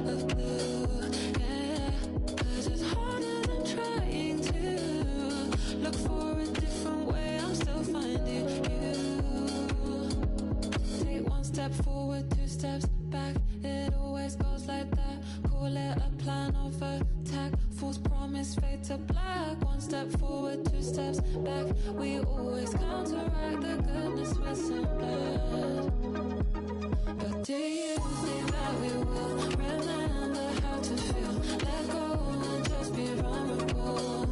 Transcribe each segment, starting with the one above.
of blue. Yeah, 'cause it's harder than trying to look for a different way. I'm still finding you. Take one step forward, two steps back. It always goes like that. Call it a plan of attack. False promise, fade to black. One step forward, two steps back. We always counteract the goodness with some bad. But do you think that we will remember how to feel? Let go and just be vulnerable.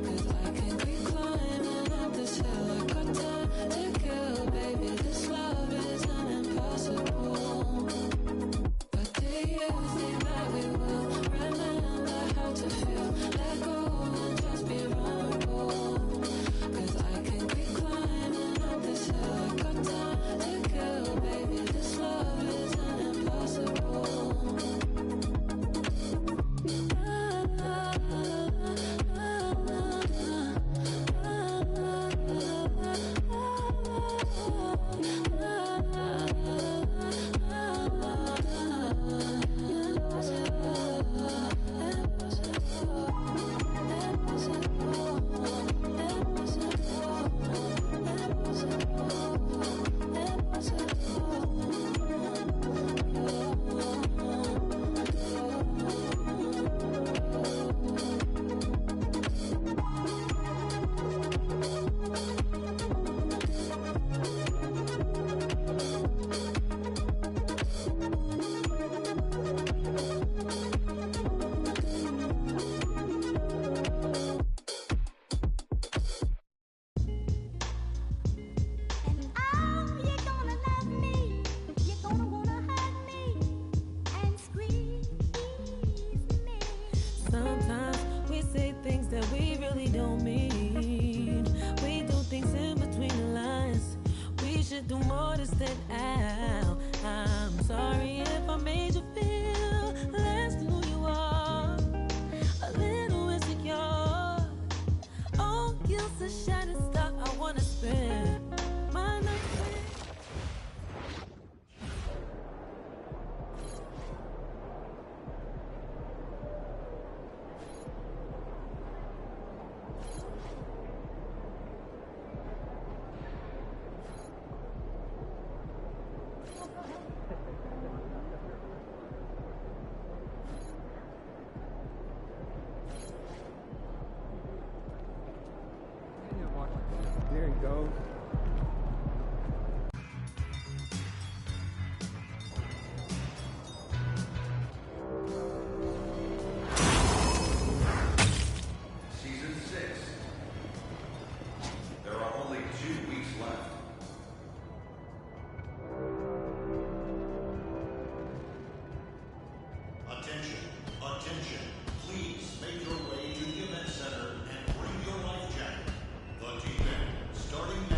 'Cause I can keep climbing up this hill. I got time to kill, baby. This love isn't impossible. But do you think that we will remember how to feel? Let go and just be vulnerable. 'Cause I can keep climbing up this hill. I got time to kill, baby. This love isn't impossible. Sometimes we say things that we really don't mean. We do things in between the lines. We should do more to stand out. I'm sorry if I made you feel less than who you are, a little insecure. Oh, guilt's a shining star I wanna spend my life with. There you go. Season 6. There are only 2 weeks left. Attention, attention. Please make your way to the event center and bring your life jacket. The event starting now.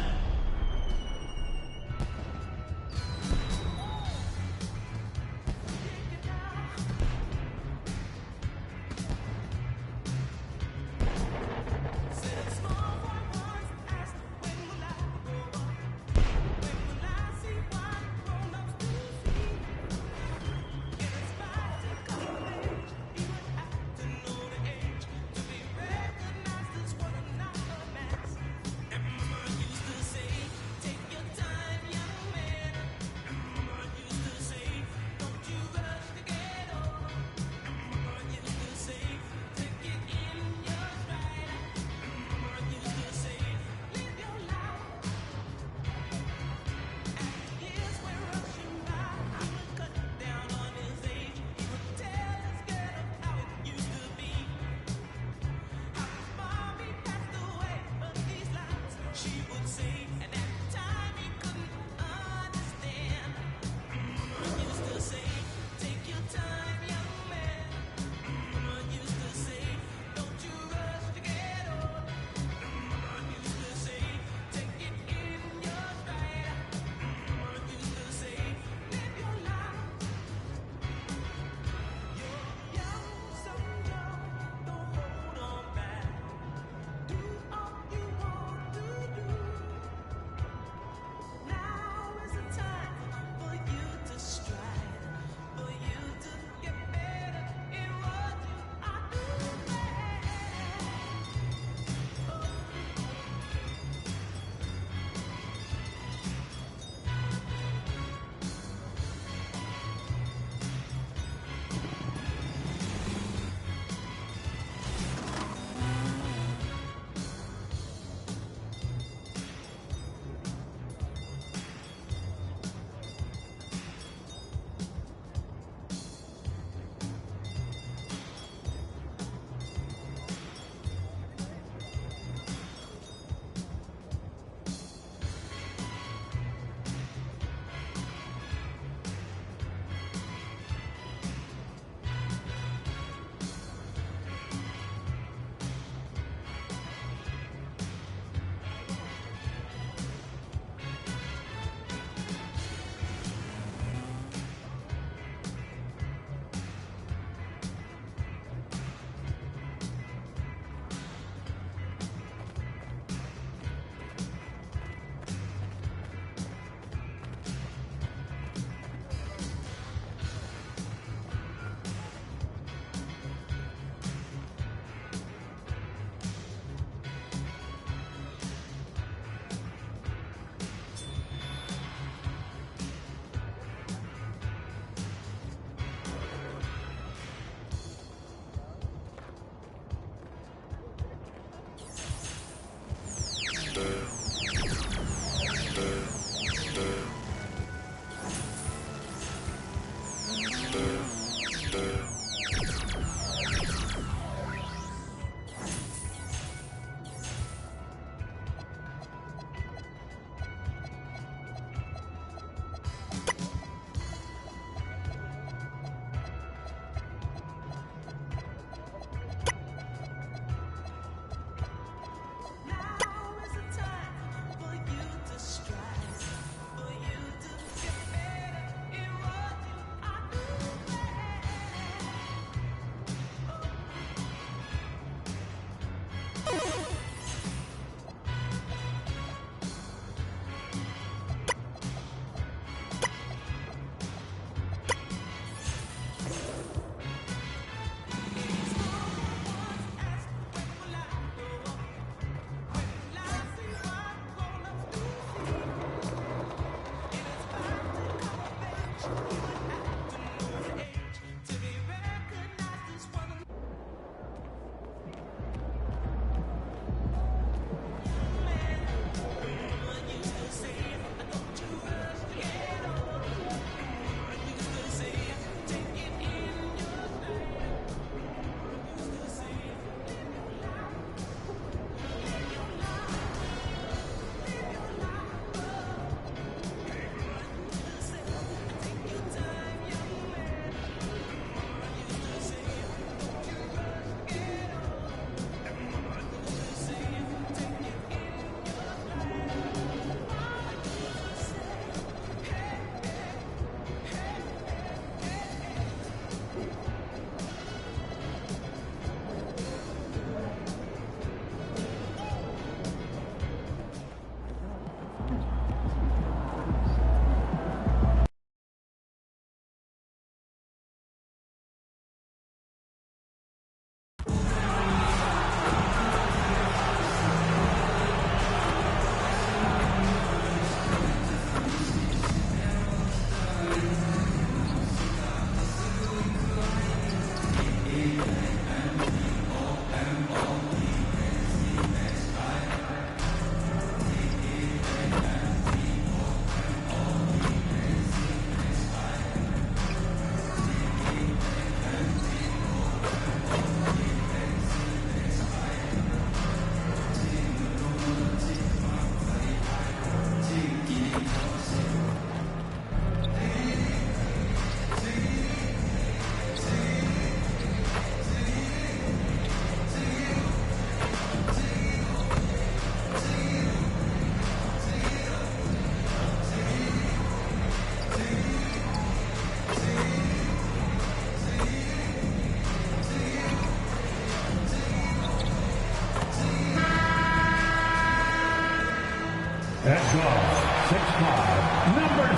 6'5", number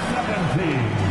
17.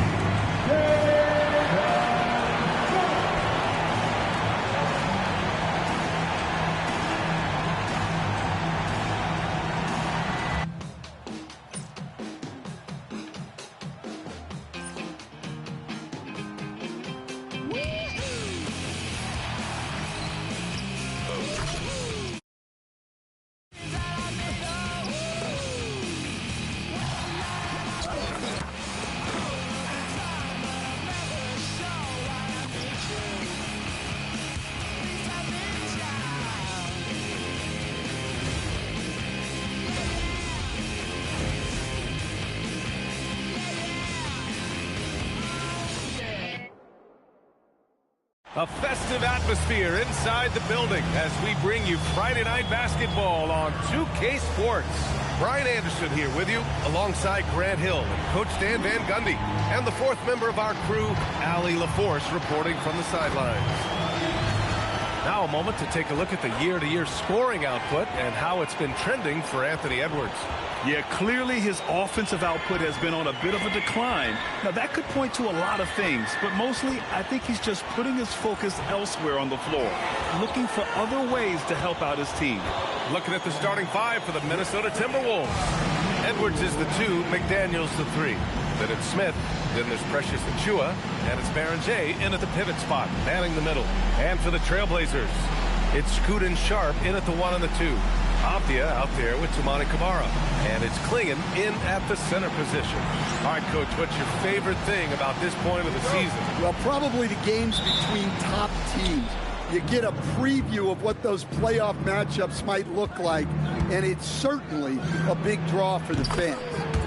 A festive atmosphere inside the building as we bring you Friday Night Basketball on 2K Sports. Brian Anderson here with you alongside Grant Hill and Coach Dan Van Gundy. And the fourth member of our crew, Allie LaForce, reporting from the sidelines. Now a moment to take a look at the year-to-year scoring output and how it's been trending for Anthony Edwards. Yeah, clearly his offensive output has been on a bit of a decline. Now, that could point to a lot of things, but mostly I think he's just putting his focus elsewhere on the floor, looking for other ways to help out his team. Looking at the starting five for the Minnesota Timberwolves. Edwards is the 2, McDaniels the 3. Then it's Smith, then there's Precious Achua, and it's Barron-J in at the pivot spot, manning the middle. And for the Trailblazers, it's Scoot and Sharp in at the 1 and the 2. Avdia out there with Toumani Camara. And it's Klingon in at the center position. All right, Coach, what's your favorite thing about this point of the season? Well, probably the games between top teams. You get a preview of what those playoff matchups might look like, and it's certainly a big draw for the fans.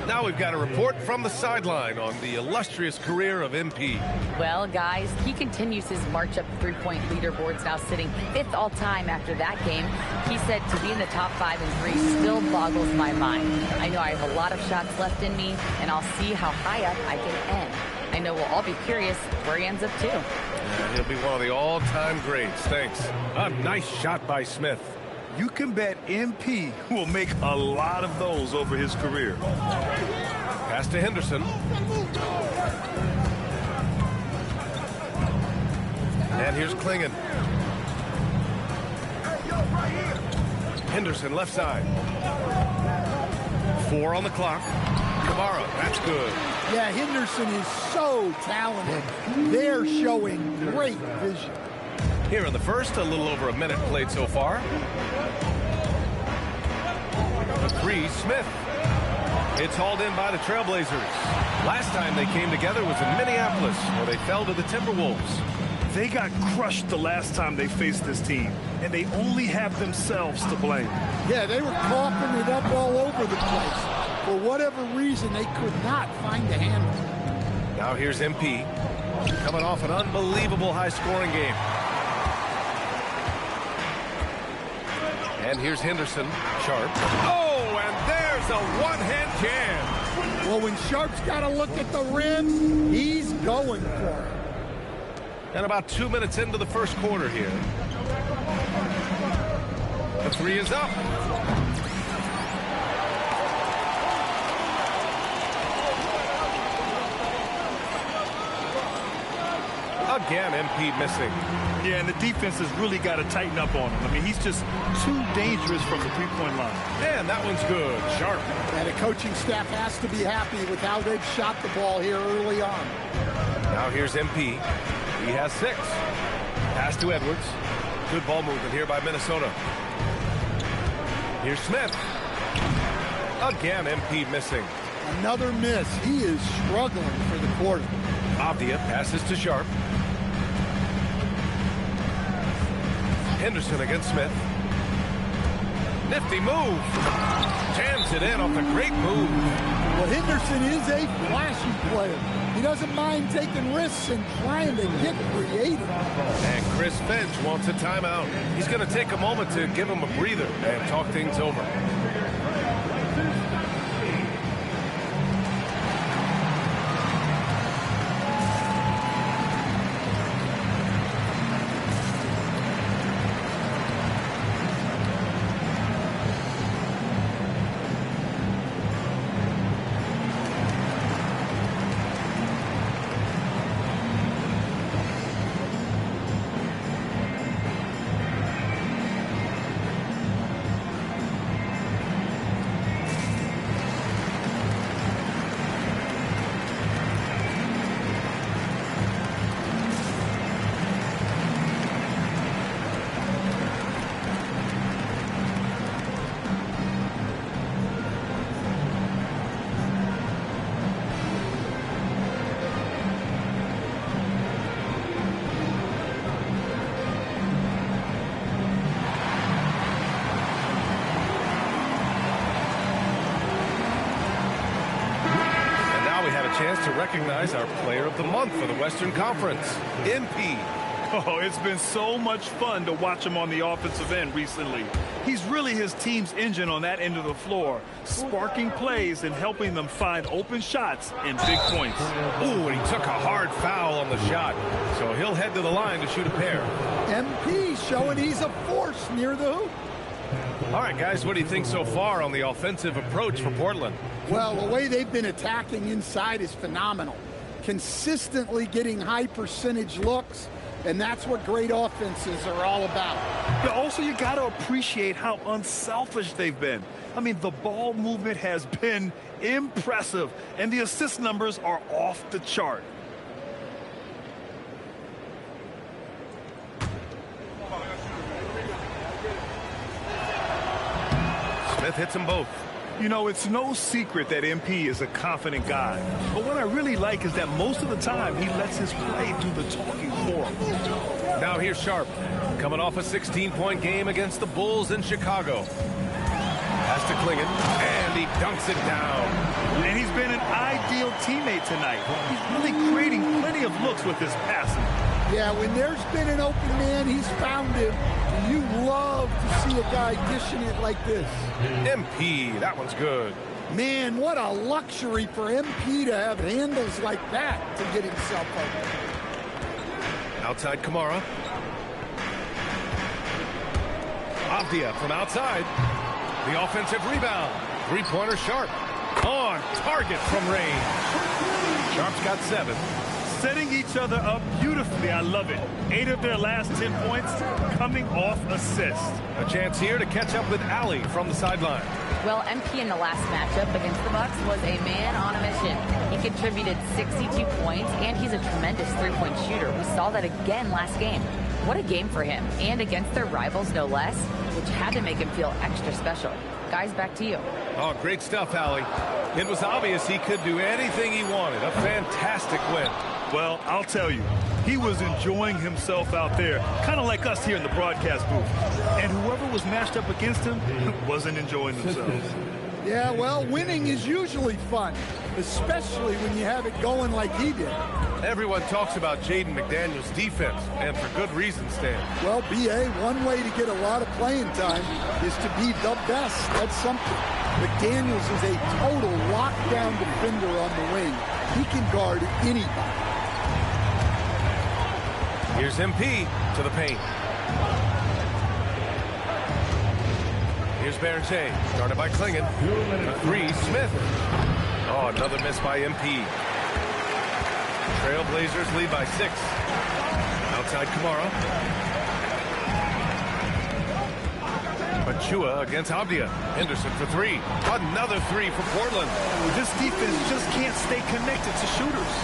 Now we've got a report from the sideline on the illustrious career of MP. Well, guys, he continues his march up the three-point leaderboards, now sitting 5th all-time after that game. He said to be in the top 5 and 3 still boggles my mind. I know I have a lot of shots left in me, and I'll see how high up I can end. I know we'll all be curious where he ends up, too. Yeah, he'll be one of the all-time greats. Thanks. A nice shot by Smith. You can bet MP will make a lot of those over his career. Pass to Henderson. And here's Klingon. Henderson left side. 4 on the clock. Kamara, that's good. Yeah, Henderson is so talented. They're showing great vision. Here in the first, a little over a minute played so far. The 3, Smith. It's hauled in by the Trailblazers. Last time they came together was in Minneapolis, where they fell to the Timberwolves. They got crushed the last time they faced this team, and they only have themselves to blame. Yeah, they were coughing it up all over the place. For whatever reason, they could not find a handle. Now here's MP, coming off an unbelievable high-scoring game. And here's Henderson, Sharp. Oh, and there's a one-hand jam. Well, when Sharp's got to look at the rim, he's going for it. And about 2 minutes into the first quarter here. The 3 is up. Again, MP missing. Yeah, and the defense has really got to tighten up on him. I mean, he's just too dangerous from the three-point line. And that one's good. Sharp. And the coaching staff has to be happy with how they've shot the ball here early on. Now here's MP. He has 6. Pass to Edwards. Good ball movement here by Minnesota. Here's Smith. Again, MP missing. Another miss. He is struggling for the quarter. Avdia passes to Sharp. Henderson against Smith. Nifty move. Jams it in off a great move. Well, Henderson is a flashy player. He doesn't mind taking risks and trying to get creative. And Chris Finch wants a timeout. He's going to take a moment to give him a breather and talk things over. recognize our player of the month for the Western Conference, MP. Oh, it's been so much fun to watch him on the offensive end recently. He's really his team's engine on that end of the floor, sparking plays and helping them find open shots and big points. Ooh, and he took a hard foul on the shot, so he'll head to the line to shoot a pair. MP showing he's a force near the hoop. All right, guys, what do you think so far on the offensive approach for Portland? Well, the way they've been attacking inside is phenomenal. Consistently getting high percentage looks, and that's what great offenses are all about. But also, you got to appreciate how unselfish they've been. I mean, the ball movement has been impressive, and the assist numbers are off the chart. Smith hits them both. You know, it's no secret that MP is a confident guy. But what I really like is that most of the time he lets his play do the talking for him. Now here's Sharp, coming off a 16-point game against the Bulls in Chicago. Pass to Klingon, and he dunks it down. And he's been an ideal teammate tonight. He's really creating plenty of looks with his passing. Yeah, when there's been an open man, he's found him. You love to see a guy dishing it like this. MP, that one's good. Man, what a luxury for MP to have handles like that to get himself open. Outside Kamara. Avdia from outside. The offensive rebound. Three-pointer Sharp. On target from range. Sharp's got 7. Setting each other up beautifully. I love it. 8 of their last 10 points coming off assists. A chance here to catch up with Allie from the sideline. Well, MP in the last matchup against the Bucks was a man on a mission. He contributed 62 points, and he's a tremendous three-point shooter. We saw that again last game. What a game for him, and against their rivals, no less, which had to make him feel extra special. Guys, back to you. Oh, great stuff, Allie. It was obvious he could do anything he wanted. A fantastic win. Well, I'll tell you, he was enjoying himself out there, kind of like us here in the broadcast booth. And whoever was matched up against him wasn't enjoying themselves. Yeah, well, winning is usually fun, especially when you have it going like he did. Everyone talks about Jaden McDaniels' defense, and for good reason, Stan. Well, B.A., one way to get a lot of playing time is to be the best. That's something. McDaniels is a total lockdown defender on the wing. He can guard anybody. Here's MP to the paint. Here's Berger, started by Klingon. The 3, Smith. Oh, another miss by MP. Trailblazers lead by 6. Outside Kamara. Achua against Avdia. Henderson for 3. Another 3 for Portland. This defense just can't stay connected to shooters.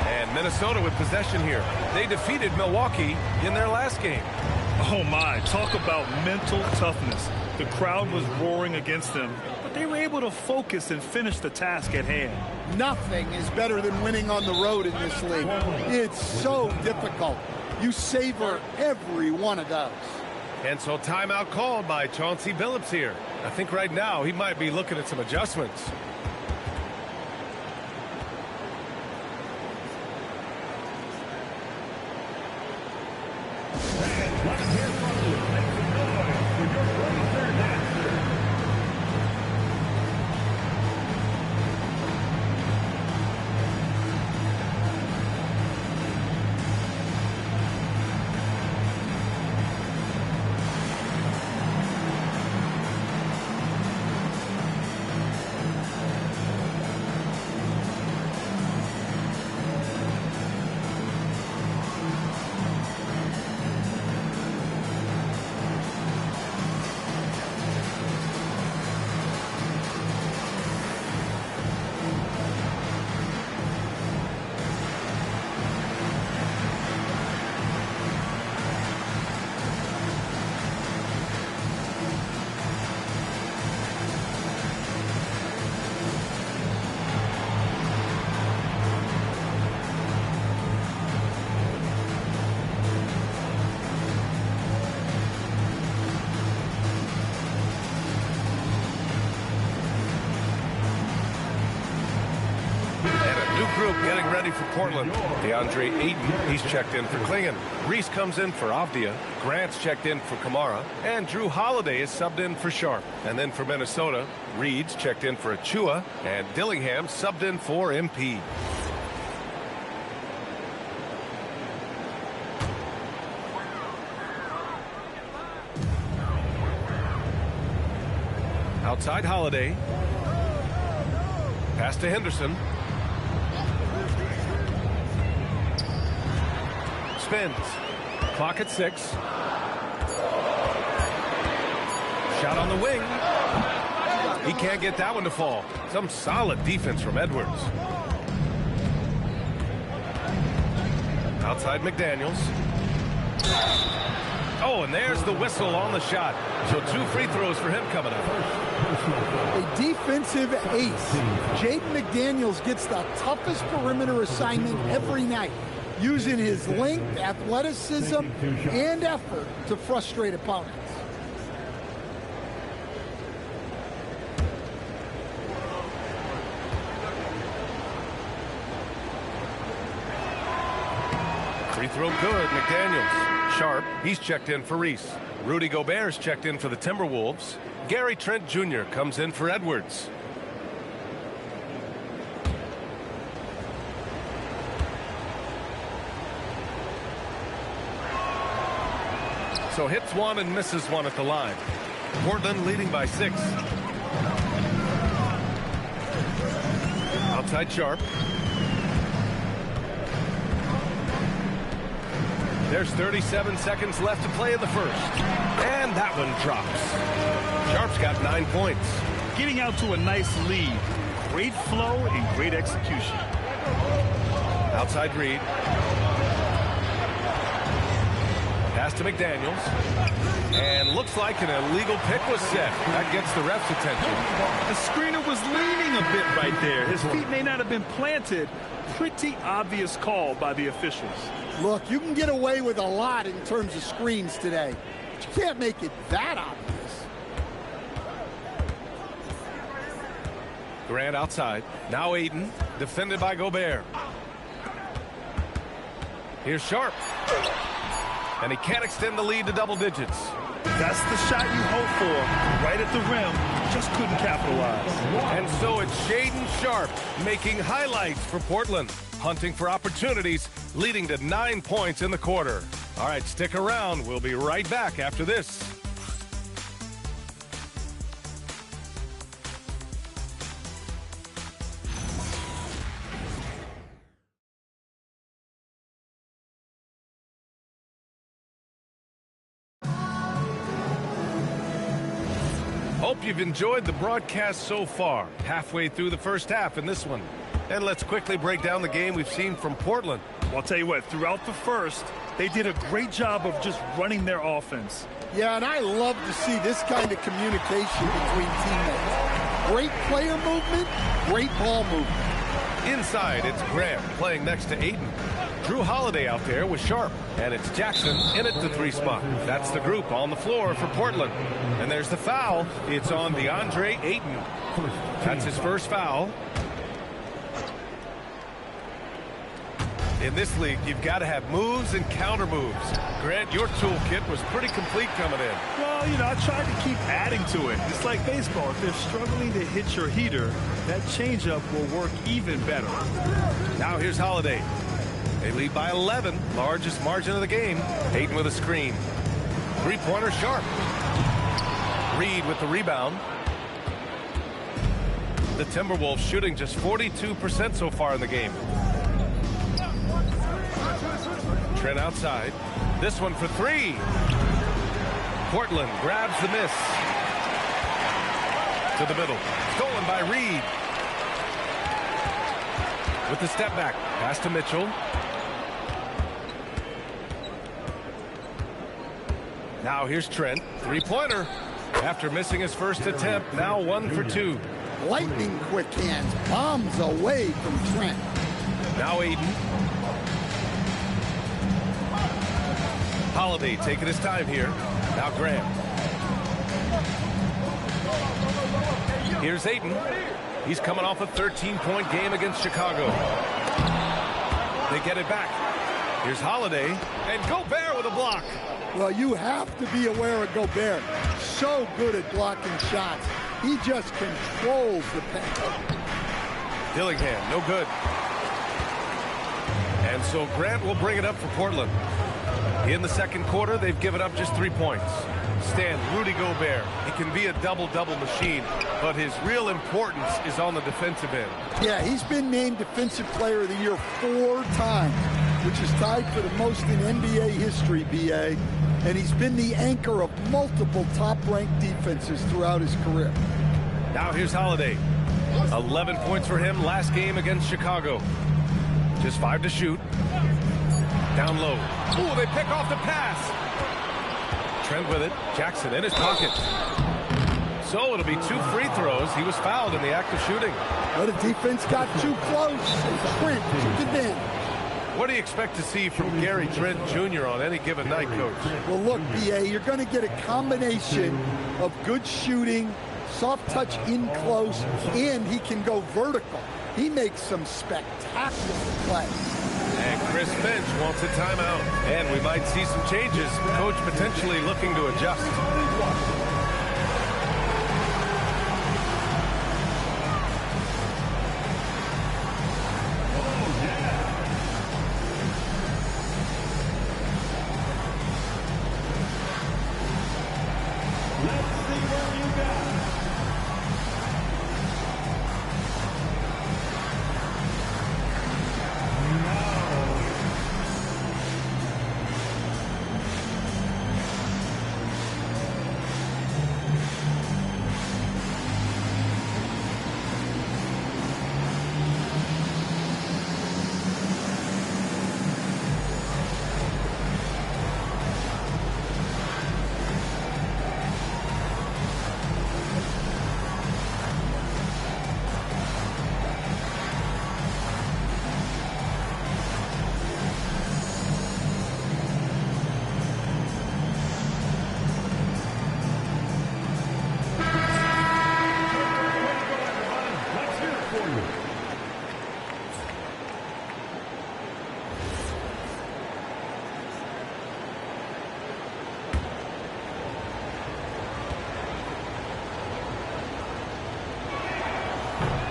And Minnesota with possession here. They defeated Milwaukee in their last game. Oh my, talk about mental toughness. The crowd was roaring against them, but they were able to focus and finish the task at hand. Nothing is better than winning on the road in this league. It's so difficult. You savor every one of those. And so timeout called by Chauncey Billups here. I think right now he might be looking at some adjustments. ready for Portland. DeAndre Ayton, he's checked in for Klingon. Reese comes in for Avdia. Grant's checked in for Kamara. And Drew Holiday is subbed in for Sharp. And then for Minnesota, Reed's checked in for Achua. And Dillingham subbed in for MP. Outside Holiday. Pass to Henderson. Spins. Clock at 6. Shot on the wing. He can't get that one to fall. Some solid defense from Edwards. Outside McDaniels. Oh, and there's the whistle on the shot. So 2 free throws for him coming up. A defensive ace. Jaden McDaniels gets the toughest perimeter assignment every night, using his length, athleticism, and effort to frustrate opponents. Free throw good, McDaniels. Sharp, he's checked in for Reese. Rudy Gobert's checked in for the Timberwolves. Gary Trent Jr. comes in for Edwards. So hits one and misses one at the line. Portland leading by 6. Outside Sharp. There's 37 seconds left to play in the first. And that one drops. Sharp's got 9 points. Getting out to a nice lead. Great flow and great execution. Outside Reed. Pass to McDaniels. And looks like an illegal pick was set. That gets the ref's attention. The screener was leaning a bit right there. His feet may not have been planted. Pretty obvious call by the officials. Look, you can get away with a lot in terms of screens today, but you can't make it that obvious. Grant outside. Now Ayton, defended by Gobert. Here's Sharp. And he can't extend the lead to double digits. That's the shot you hope for. Right at the rim. Just couldn't capitalize. And so it's Shaedon Sharp making highlights for Portland. Hunting for opportunities, leading to 9 points in the quarter. All right, stick around. We'll be right back after this. Hope you've enjoyed the broadcast so far. Halfway through the first half in this one. And let's quickly break down the game we've seen from Portland. Well, I'll tell you what, throughout the first, they did a great job of just running their offense. Yeah, and I love to see this kind of communication between teammates. Great player movement, great ball movement. Inside, it's Grant playing next to Ayton. Drew Holiday out there with Sharp. And it's Jackson in at the 3 spot. That's the group on the floor for Portland. And there's the foul. It's on DeAndre Ayton. That's his first foul. In this league, you've got to have moves and counter moves. Grant, your toolkit was pretty complete coming in. Well, you know, I tried to keep adding to it. It's like baseball. If they're struggling to hit your heater, that changeup will work even better. Now here's Holiday. They lead by 11, largest margin of the game. Ayton with a screen. Three-pointer Sharp. Reed with the rebound. The Timberwolves shooting just 42% so far in the game. Trent outside. This one for 3. Portland grabs the miss. To the middle. Stolen by Reed. With the step back. Pass to Mitchell. Now here's Trent. Three-pointer. After missing his first attempt, now 1 for 2. Lightning quick hands. Bombs away from Trent. Now Ayton. Holiday taking his time here. Now Graham. Here's Ayton. He's coming off a 13-point game against Chicago. They get it back. Here's Holiday, and Gobert with a block. Well, you have to be aware of Gobert. So good at blocking shots. He just controls the paint. Dillingham, no good. And so Grant will bring it up for Portland. In the second quarter, they've given up just 3 points. Stan, Rudy Gobert, he can be a double-double machine, but his real importance is on the defensive end. Yeah, he's been named Defensive Player of the Year 4 times, which is tied for the most in NBA history, BA. And he's been the anchor of multiple top-ranked defenses throughout his career. Now here's Holiday. 11 points for him last game against Chicago. Just 5 to shoot. Down low. Ooh, they pick off the pass. Trent with it. Jackson in his pocket. So it'll be 2 free throws. He was fouled in the act of shooting. But the defense got too close. Trent took advantage. What do you expect to see from Gary Trent Jr. on any given night, Coach? Well, look, BA, you're going to get a combination of good shooting, soft touch in close, and he can go vertical. He makes some spectacular plays. And Chris Finch wants a timeout. And we might see some changes. Coach potentially looking to adjust.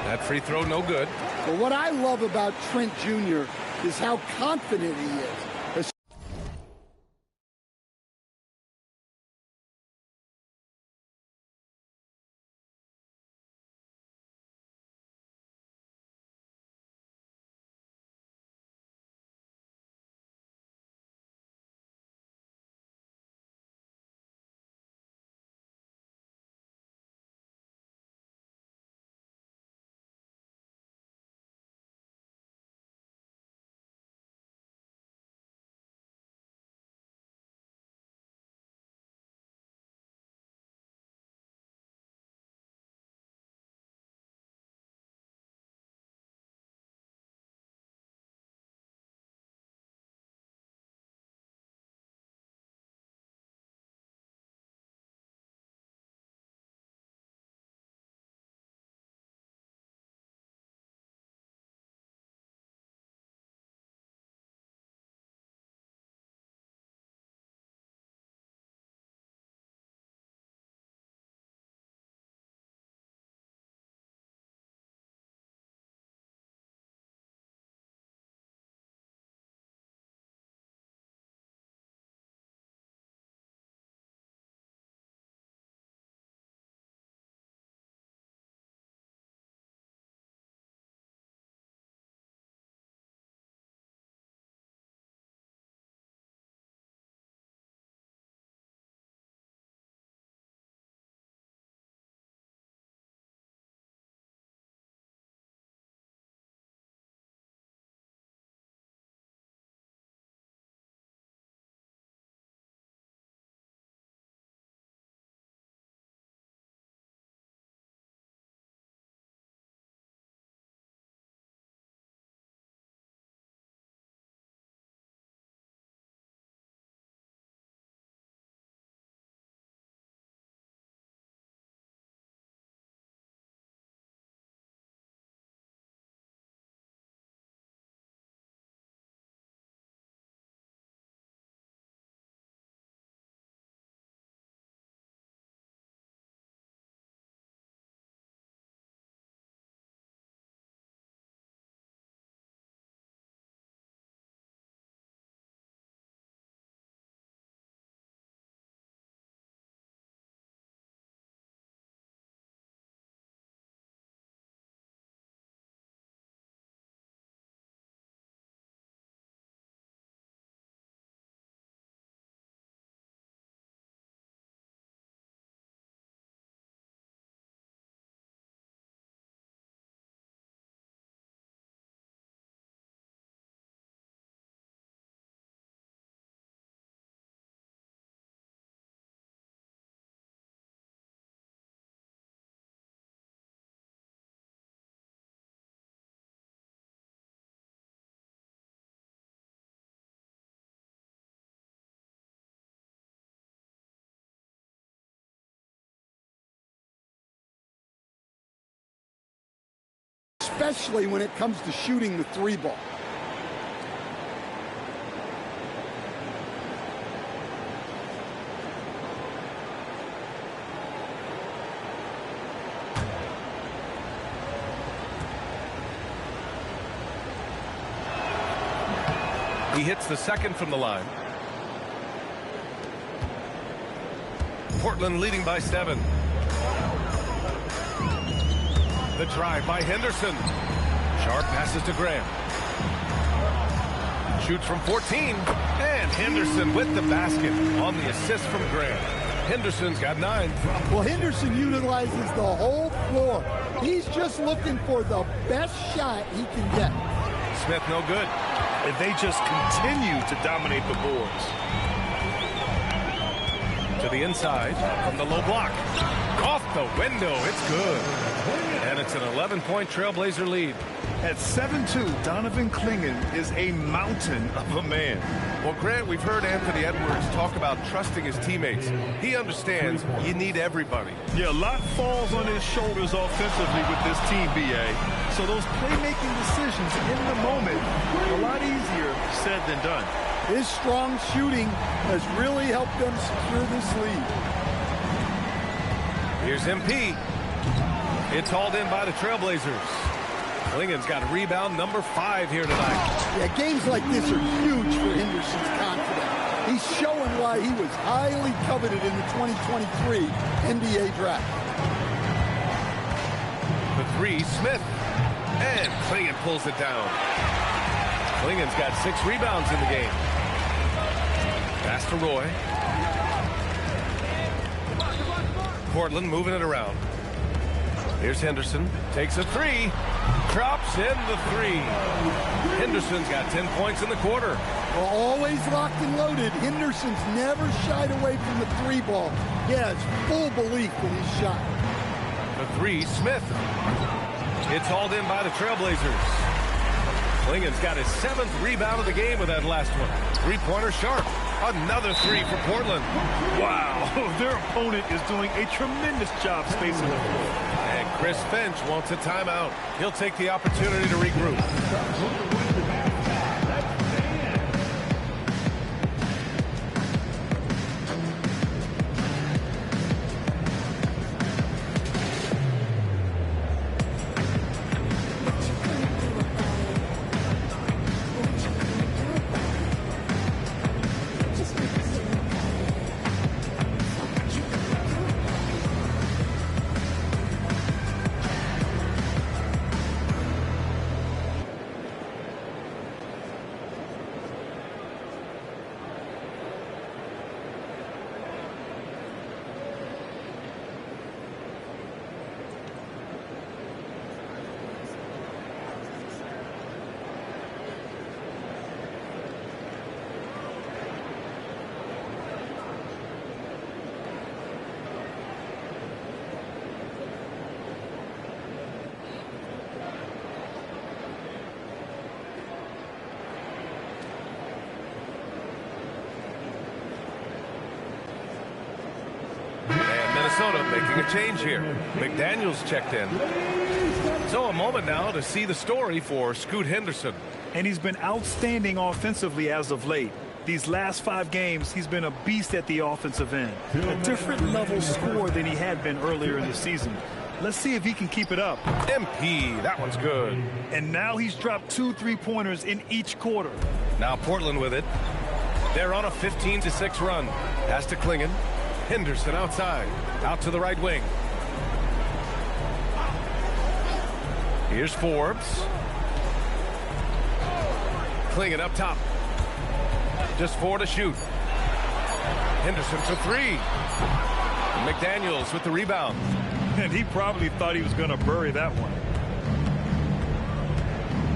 That free throw, no good. But what I love about Trent Jr. is how confident he is. especially when it comes to shooting the three ball. He hits the second from the line. Portland leading by 7. The drive by Henderson. Sharp passes to Graham. Shoots from 14. And Henderson with the basket on the assist from Graham. Henderson's got 9. Well, Henderson utilizes the whole floor. He's just looking for the best shot he can get. Smith no good. And they just continue to dominate the boards. To the inside from the low block. Off the window. It's good. And it's an 11-point Trailblazer lead. At 7'2", Donovan Clingan is a mountain of a man. Well, Grant, we've heard Anthony Edwards talk about trusting his teammates. He understands you need everybody. Yeah, a lot falls on his shoulders offensively with this team, B.A. So those playmaking decisions in the moment are a lot easier said than done. His strong shooting has really helped them secure this lead. Here's MP. It's hauled in by the Trailblazers. Clingan's got rebound number 5 here tonight. Yeah, games like this are huge for Henderson's confidence. He's showing why he was highly coveted in the 2023 NBA draft. The 3, Smith. And Clingan pulls it down. Clingan's got 6 rebounds in the game. Pass to Roy. Portland moving it around. Here's Henderson. Takes a 3. Drops in the 3. Henderson's got 10 points in the quarter. Well, always locked and loaded. Henderson's never shied away from the 3 ball. He has full belief in his shot. The 3, Smith. It's hauled in by the Trailblazers. Clingan's got his 7th rebound of the game with that last one. 3-pointer Sharp. Another 3 for Portland. Wow, their opponent is doing a tremendous job spacing the floor. And Chris Finch wants a timeout. He'll take the opportunity to regroup. Minnesota making a change here. McDaniels checked in. So a moment now to see the story for Scoot Henderson. And he's been outstanding offensively as of late. These last 5 games, he's been a beast at the offensive end. A different level scorer than he had been earlier in the season. Let's see if he can keep it up. MP, that one's good. And now he's dropped 2 3-pointers in each quarter. Now Portland with it. They're on a 15-6 run. Pass to Clingan. Henderson outside. Out to the right wing. Here's Forbes. Clingan up top. Just 4 to shoot. Henderson for 3. McDaniels with the rebound. And he probably thought he was going to bury that one.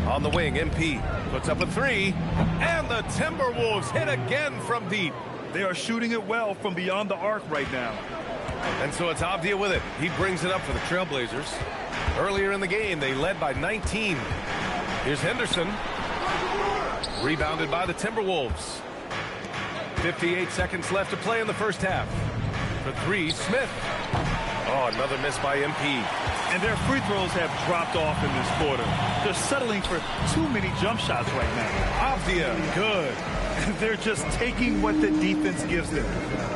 On the wing, MP puts up a 3. And the Timberwolves hit again from deep. They are shooting it well from beyond the arc right now. And so it's Avdia with it. He brings it up for the Trailblazers. Earlier in the game, they led by 19. Here's Henderson. Rebounded by the Timberwolves. 58 seconds left to play in the first half. The 3, Smith. Oh, another miss by MP. And their free throws have dropped off in this quarter. They're settling for too many jump shots right now. Avdia, good. And they're just taking what the defense gives them.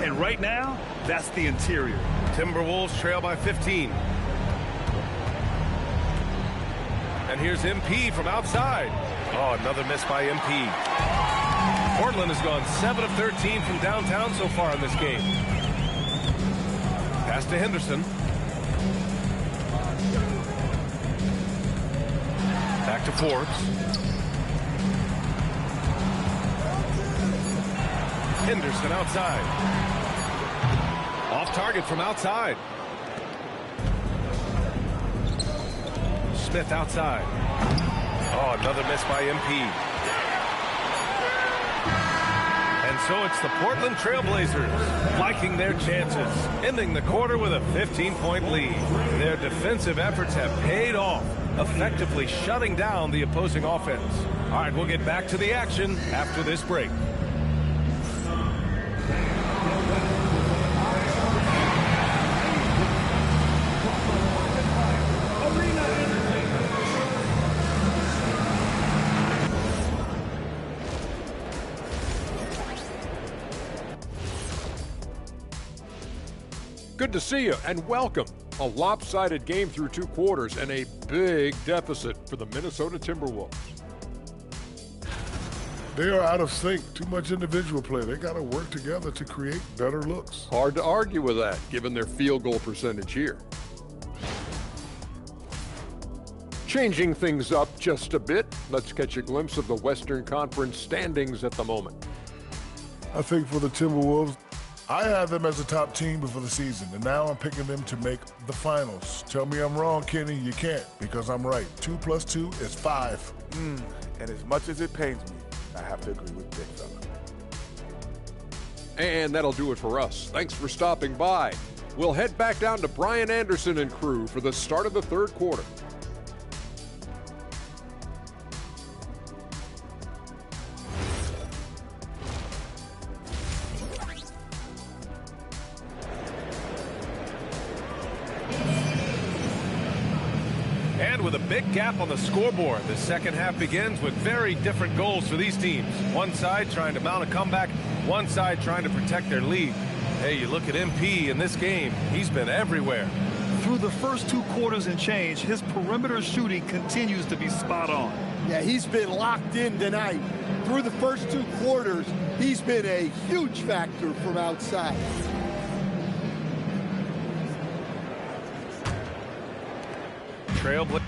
And right now, that's the interior. Timberwolves trail by 15. And here's MP from outside. Oh, another miss by MP. Portland has gone 7 of 13 from downtown so far in this game. Pass to Henderson. Back to Forbes. Henderson outside. Off target from outside. Smith outside. Oh, another miss by MP. And so it's the Portland Trailblazers liking their chances, ending the quarter with a 15-point lead. Their defensive efforts have paid off, effectively shutting down the opposing offense. All right, we'll get back to the action after this break. Good to see you and welcome. A lopsided game through 2 quarters and a big deficit for the Minnesota Timberwolves. They are out of sync. Too much individual play. They got to work together to create better looks. Hard to argue with that, given their field goal percentage here. Changing things up just a bit, let's catch a glimpse of the Western Conference standings at the moment. I think for the Timberwolves, I had them as a top team before the season, and now I'm picking them to make the finals. Tell me I'm wrong, Kenny. You can't, because I'm right. 2 + 2 is 5. And as much as it pains me, I have to agree with Big Fella. And that'll do it for us. Thanks for stopping by. We'll head back down to Brian Anderson and crew for the start of the 3rd quarter. And with a big gap on the scoreboard, the second half begins with very different goals for these teams. One side trying to mount a comeback, one side trying to protect their lead. Hey, you look at MP in this game, he's been everywhere. Through the first 2 quarters and change, his perimeter shooting continues to be spot on. Yeah, he's been locked in tonight. Through the first 2 quarters, he's been a huge factor from outside. Trailblazers.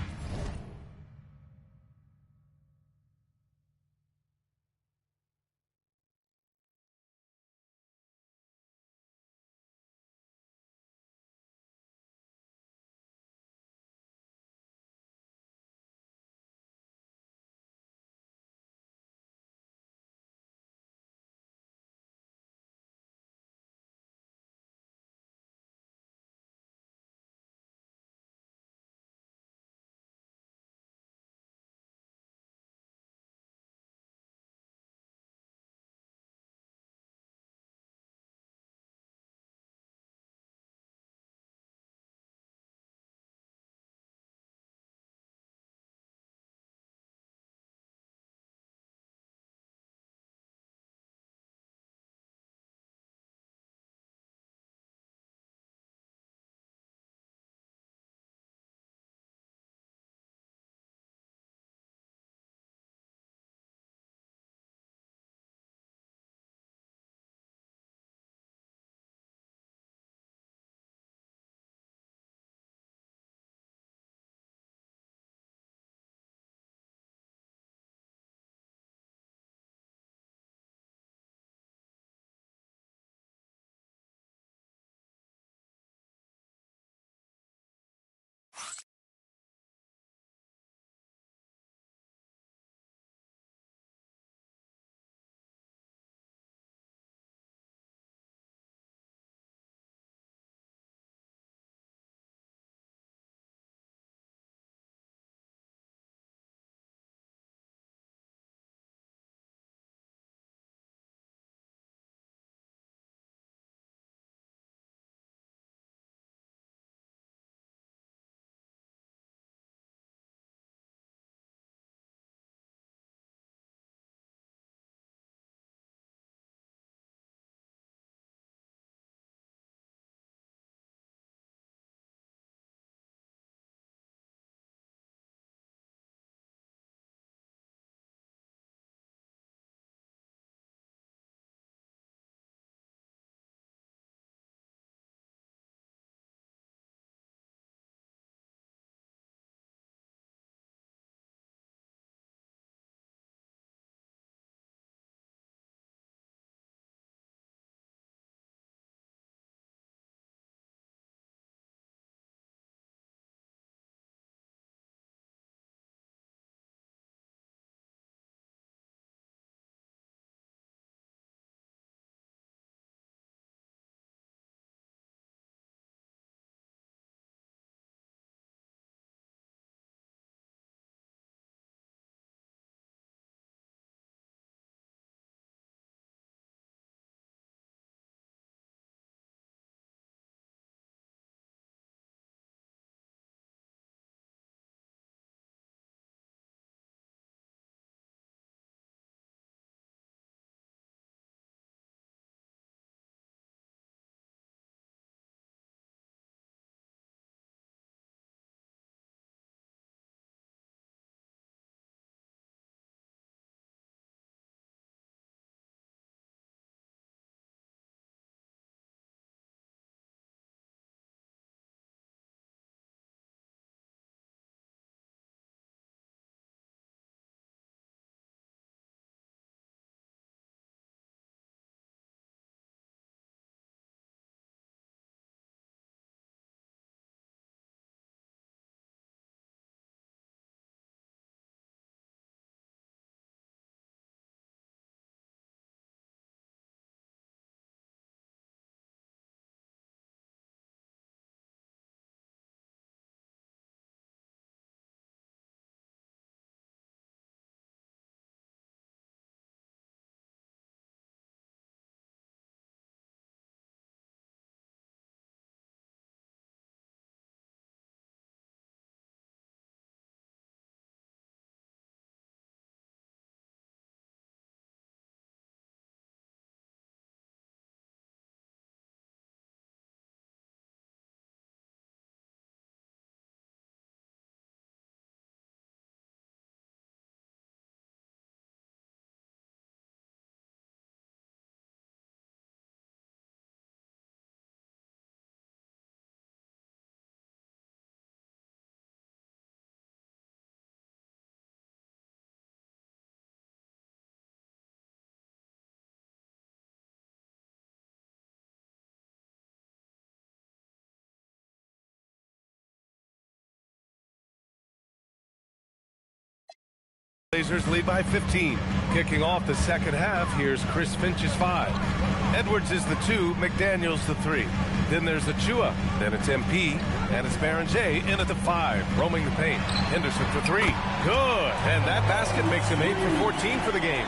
Blazers lead by 15. Kicking off the second half, here's Chris Finch's 5. Edwards is the 2, McDaniels the 3. Then there's Achua. Then it's MP. And it's Berenger in at the 5, roaming the paint. Henderson for 3. Good. And that basket makes him 8 for 14 for the game.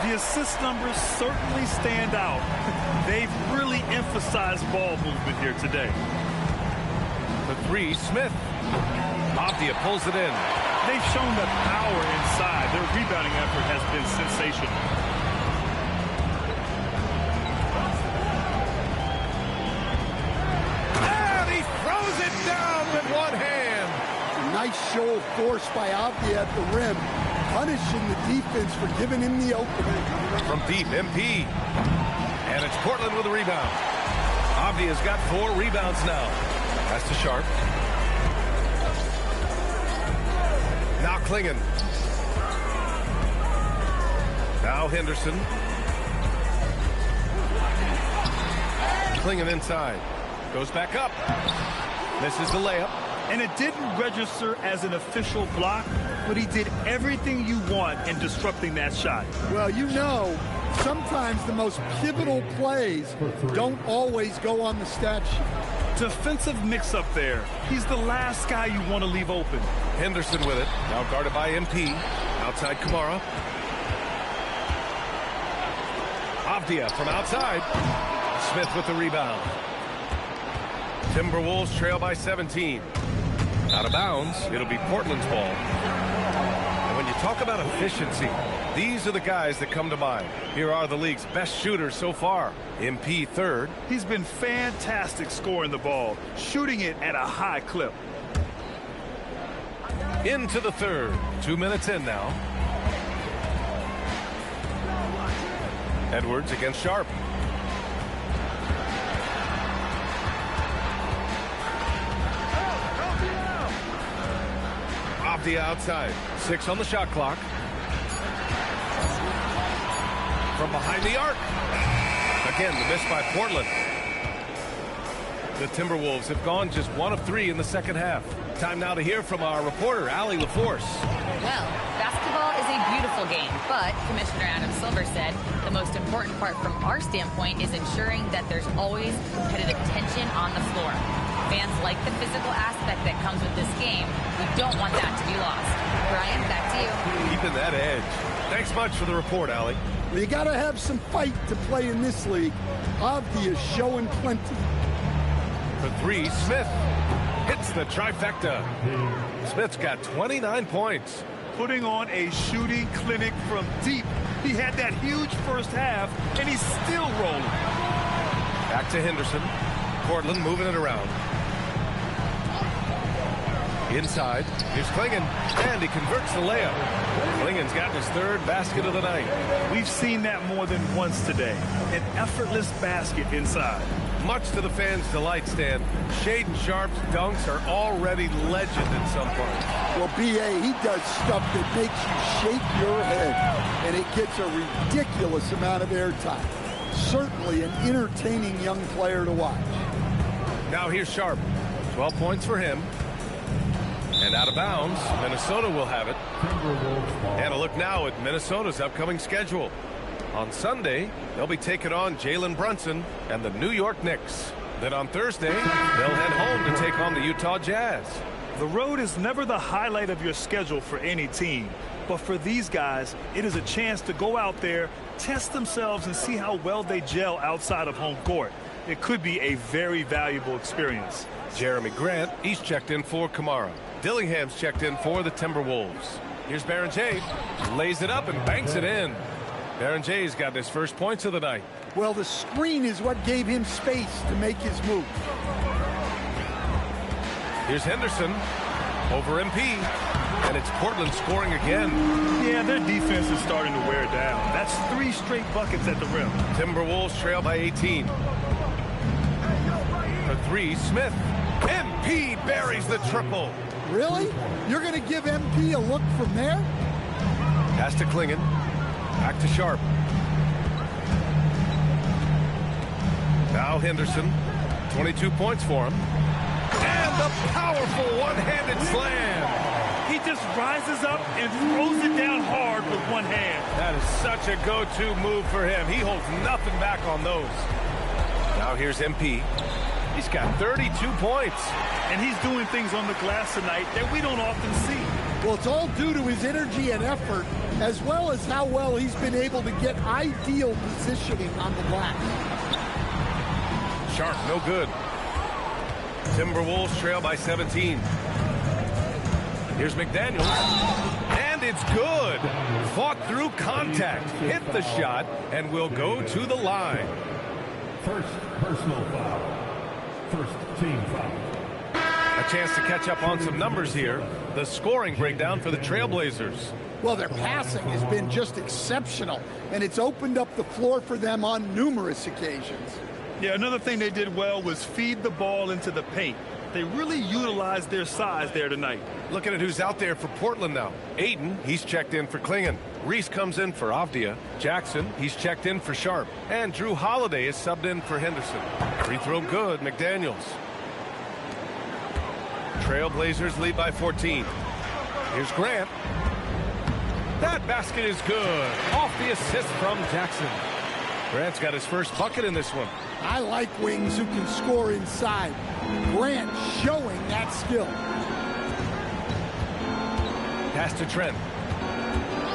The assist numbers certainly stand out. They've really emphasized ball movement here today. The 3, Smith. Avdia pulls it in. They've shown the power inside. Their rebounding effort has been sensational. And he throws it down with one hand. A nice show of force by Avdia at the rim, punishing the defense for giving him the opening. From deep, MP. And it's Portland with a rebound. Avdia's got 4 rebounds now. That's to Sharp. Now Klingon. Now Henderson. Klingon inside. Goes back up. Misses the layup. And it didn't register as an official block, but he did everything you want in disrupting that shot. Well, you know, sometimes the most pivotal plays don't always go on the stat sheet. Defensive mix-up there. He's the last guy you want to leave open. Henderson with it. Now guarded by MP. Outside Kamara. Avdia from outside. Smith with the rebound. Timberwolves trail by 17. Out of bounds. It'll be Portland's ball. And when you talk about efficiency, these are the guys that come to mind. Here are the league's best shooters so far. MP 3rd. He's been fantastic scoring the ball, shooting it at a high clip. Into the 3rd. 2 minutes in now. Edwards against Sharp. Avdia outside. 6 on the shot clock. From behind the arc. Again, the miss by Portland. The Timberwolves have gone just 1 of 3 in the second half. Time now to hear from our reporter, Allie LaForce. Well, basketball is a beautiful game, but Commissioner Adam Silver said the most important part from our standpoint is ensuring that there's always competitive tension on the floor. Fans like the physical aspect that comes with this game. We don't want that to be lost. Brian, back to you. Keeping that edge. Thanks much for the report, Allie. Well, you got to have some fight to play in this league. Avdia showing plenty. For 3, Smith hits the trifecta. Smith's got 29 points. Putting on a shooting clinic from deep. He had that huge first half, and he's still rolling. Back to Henderson. Portland moving it around. Inside, here's Klingon, and he converts the layup. Klingon's gotten his 3rd basket of the night. We've seen that more than once today. An effortless basket inside. Much to the fans' delight, Stan, Shaedon Sharp's dunks are already legend in some parts. Well, B.A., he does stuff that makes you shake your head, and it gets a ridiculous amount of airtime. Certainly an entertaining young player to watch. Now here's Sharp. 12 points for him. And out of bounds, Minnesota will have it. And a look now at Minnesota's upcoming schedule. On Sunday, they'll be taking on Jalen Brunson and the New York Knicks. Then on Thursday, they'll head home to take on the Utah Jazz. The road is never the highlight of your schedule for any team. But for these guys, it is a chance to go out there, test themselves, and see how well they gel outside of home court. It could be a very valuable experience. Jeremy Grant, he's checked in for Kamara. Dillingham's checked in for the Timberwolves. Here's Berenger, lays it up and banks it in. Berenger's got his first points of the night. Well, the screen is what gave him space to make his move. Here's Henderson over MP, and it's Portland scoring again. Yeah, their defense is starting to wear down. That's 3 straight buckets at the rim. Timberwolves trail by 18. For 3, Smith. MP buries the triple. Really? You're going to give MP a look from there? Pass to Klingon. Back to Sharp. Now Henderson. 22 points for him. And the powerful one-handed slam. He just rises up and throws it down hard with one hand. That is such a go-to move for him. He holds nothing back on those. Now here's MP. He's got 32 points. And he's doing things on the glass tonight that we don't often see. Well, it's all due to his energy and effort, as well as how well he's been able to get ideal positioning on the glass. Sharp, no good. Timberwolves trail by 17. Here's McDaniels. And it's good. Fought through contact, hit the shot, and will go to the line. First personal foul. First team foul. A chance to catch up on some numbers here. The scoring breakdown for the Trailblazers. Well, their passing has been just exceptional, and it's opened up the floor for them on numerous occasions. Yeah, another thing they did well was feed the ball into the paint. They really utilized their size there tonight. Looking at who's out there for Portland now. Ayton, he's checked in for Klingon. Reese comes in for Avdia. Jackson, he's checked in for Sharp. And Drew Holiday is subbed in for Henderson. Free throw good, McDaniels. Trailblazers lead by 14. Here's Grant. That basket is good. Off the assist from Jackson. Grant's got his first bucket in this one. I like wings who can score inside. Grant showing that skill. Pass to Trent.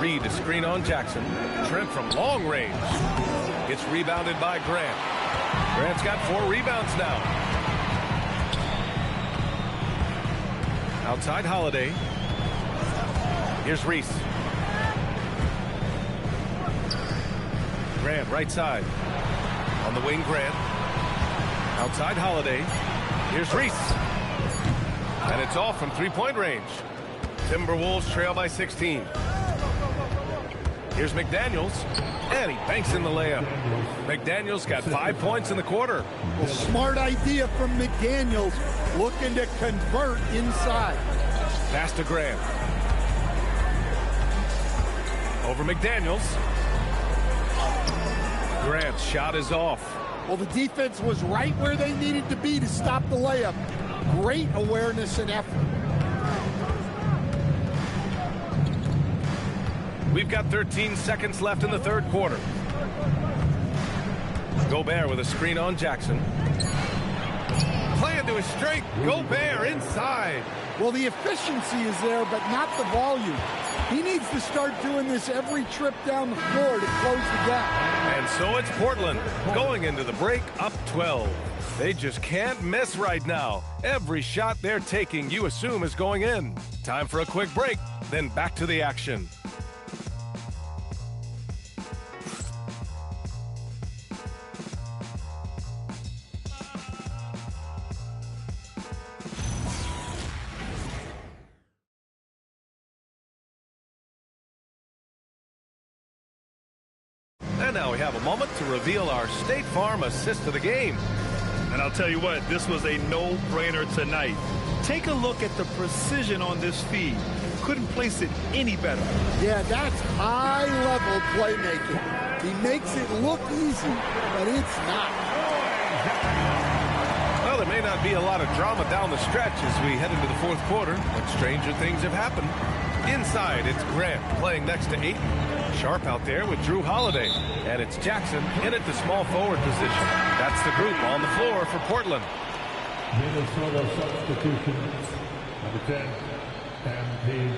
Reed to screen on Jackson. Trent from long range. Gets rebounded by Grant. Grant's got 4 rebounds now. Outside Holiday. Here's Reese. Grant right side. On the wing, Grant. Outside Holiday. Here's Reese. And it's off from three-point range. Timberwolves trail by 16. Here's McDaniels. And he banks in the layup. McDaniels got 5 points in the quarter. Well, smart idea from McDaniels, looking to convert inside. Pass to Grant. Over McDaniels. Grant's shot is off. Well, the defense was right where they needed to be to stop the layup. Great awareness and effort. We've got 13 seconds left in the third quarter. Gobert with a screen on Jackson. Playing to his strength. Gobert inside. Well, the efficiency is there, but not the volume. He needs to start doing this every trip down the floor to close the gap. And so it's Portland going into the break up 12. They just can't miss right now. Every shot they're taking, you assume, is going in. Time for a quick break, then back to the action. And now we have a moment to reveal our State Farm assist of the game. And I'll tell you what, this was a no-brainer tonight. Take a look at the precision on this feed. Couldn't place it any better. Yeah, that's high-level playmaking. He makes it look easy, but it's not. Well, there may not be a lot of drama down the stretch as we head into the fourth quarter, but stranger things have happened. Inside, it's Grant playing next to Ayton. Sharp out there with Drew Holiday. And it's Jackson in at the small forward position. That's the group on the floor for Portland. Minnesota substitution, number 10, MP.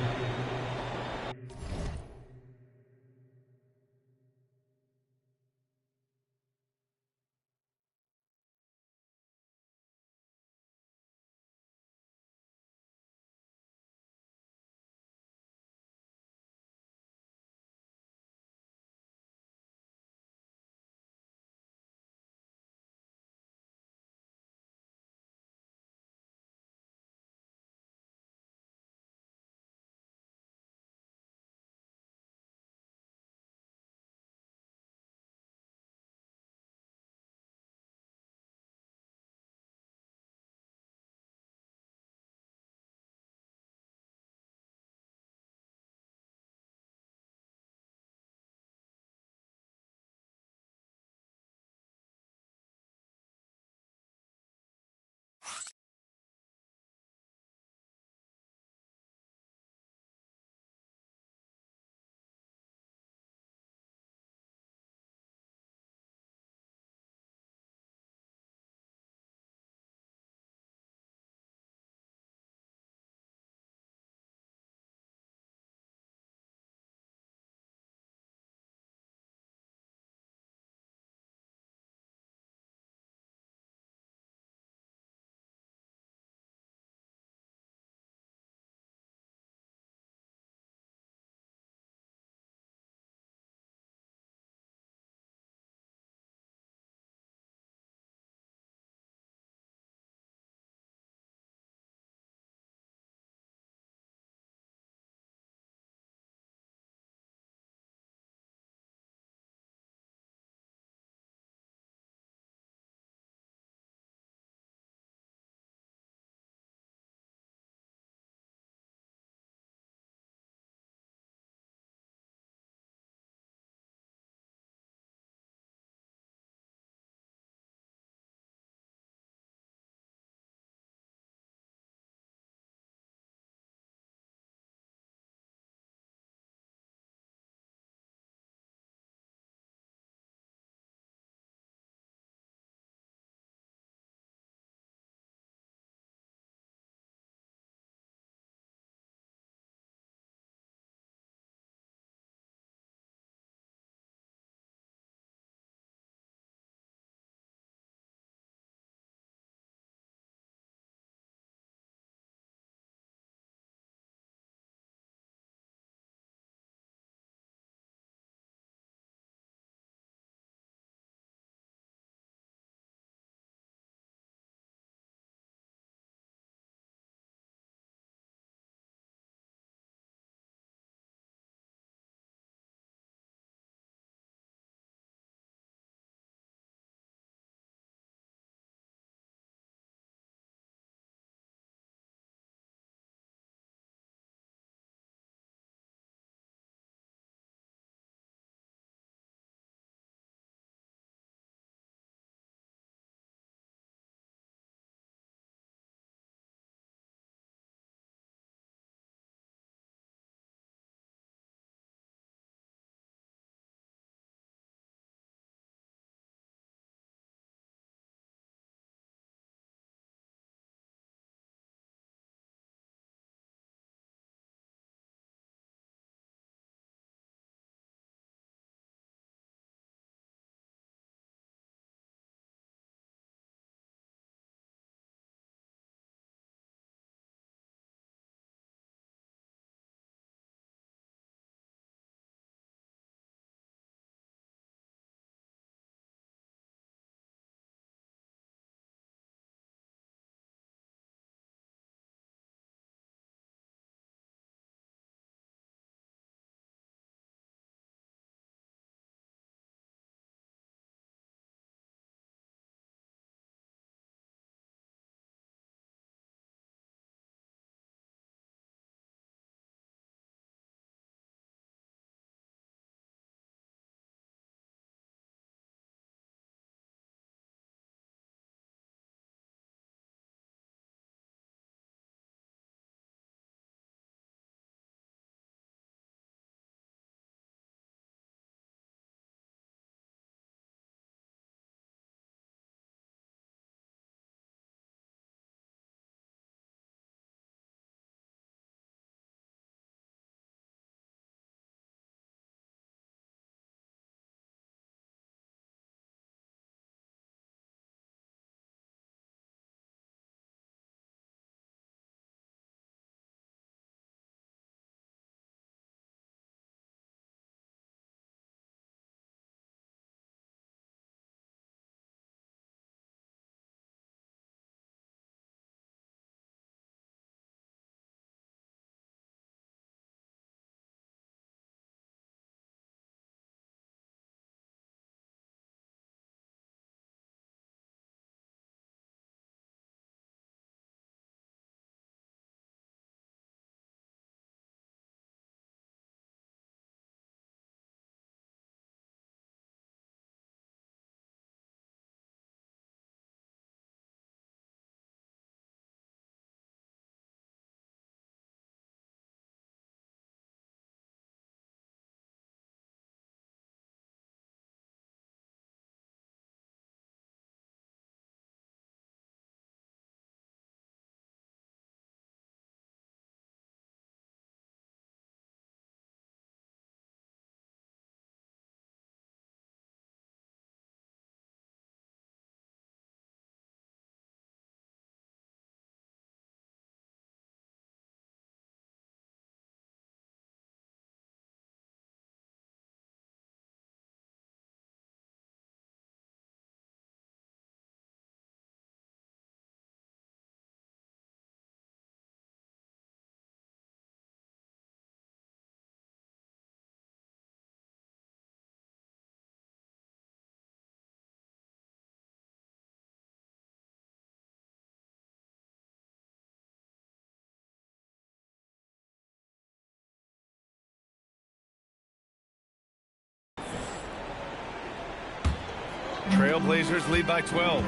Trailblazers lead by 12.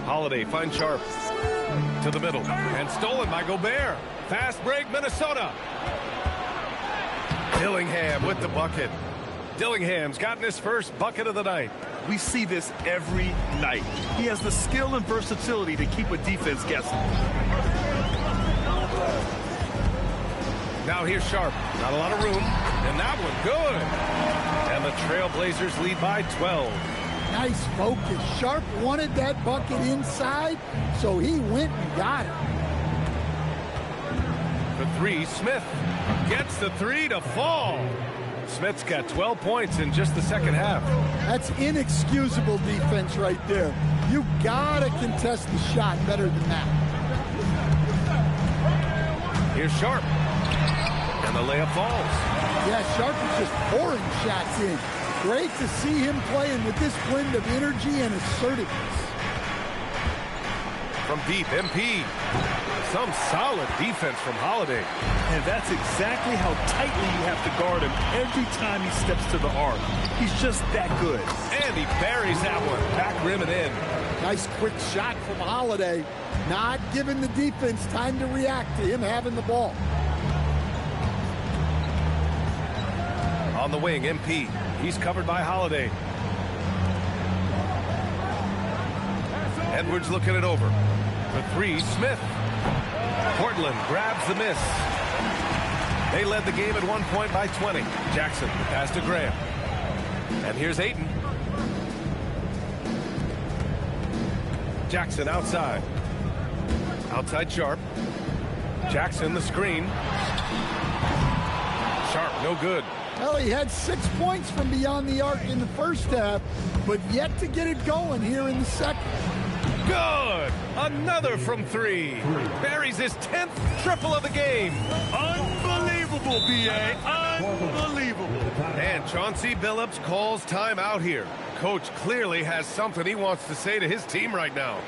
Holiday finds Sharp to the middle and stolen by Gobert. Fast break, Minnesota. Dillingham with the bucket. Dillingham's gotten his first bucket of the night. We see this every night. He has the skill and versatility to keep a defense guessing. Now here's Sharp. Not a lot of room. And that one good. And the Trailblazers lead by 12. Nice focus. Sharp wanted that bucket inside, so he went and got it. For three, Smith gets the three to fall. Smith's got 12 points in just the second half. That's inexcusable defense right there. You gotta contest the shot better than that. Here's Sharp. And the layup falls. Yeah, Sharp is just pouring shots in. Great to see him playing with this blend of energy and assertiveness. From deep, MP. Some solid defense from Holiday. And that's exactly how tightly you have to guard him every time he steps to the arc. He's just that good. And he buries that one. Back rim and in. Nice quick shot from Holiday. Not giving the defense time to react to him having the ball. On the wing, MP. He's covered by Holiday. Edwards looking it over. For three, Smith. Portland grabs the miss. They led the game at 1 point by 20. Jackson, the pass to Graham. And here's Ayton. Jackson outside. Outside Sharp. Jackson the screen. Sharp, no good. Well, he had 6 points from beyond the arc in the first half, but yet to get it going here in the second. Good! Another from three. Buries his 10th triple of the game. Unbelievable, B.A. Unbelievable. And Chauncey Billups calls timeout here. Coach clearly has something he wants to say to his team right now.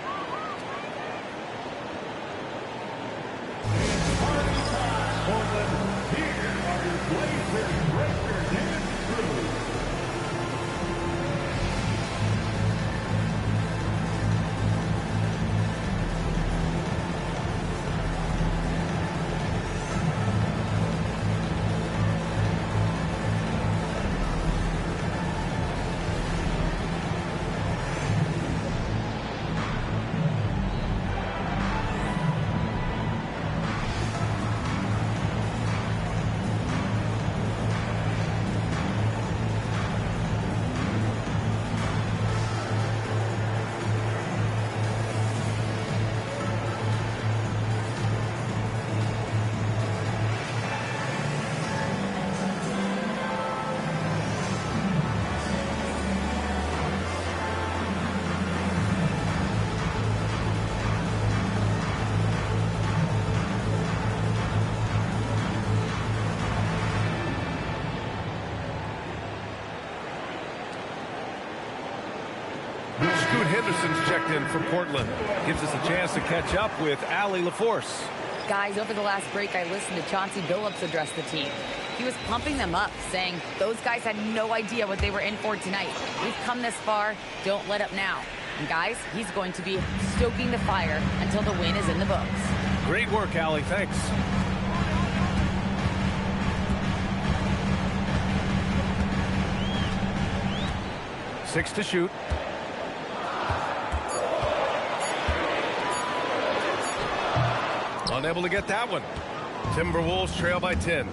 Henderson's checked in for Portland. Gives us a chance to catch up with Allie LaForce. Guys, over the last break, I listened to Chauncey Billups address the team. He was pumping them up, saying those guys had no idea what they were in for tonight. We've come this far. Don't let up now. And guys, he's going to be stoking the fire until the win is in the books. Great work, Allie. Thanks. Six to shoot. Unable to get that one. Timberwolves trail by 10.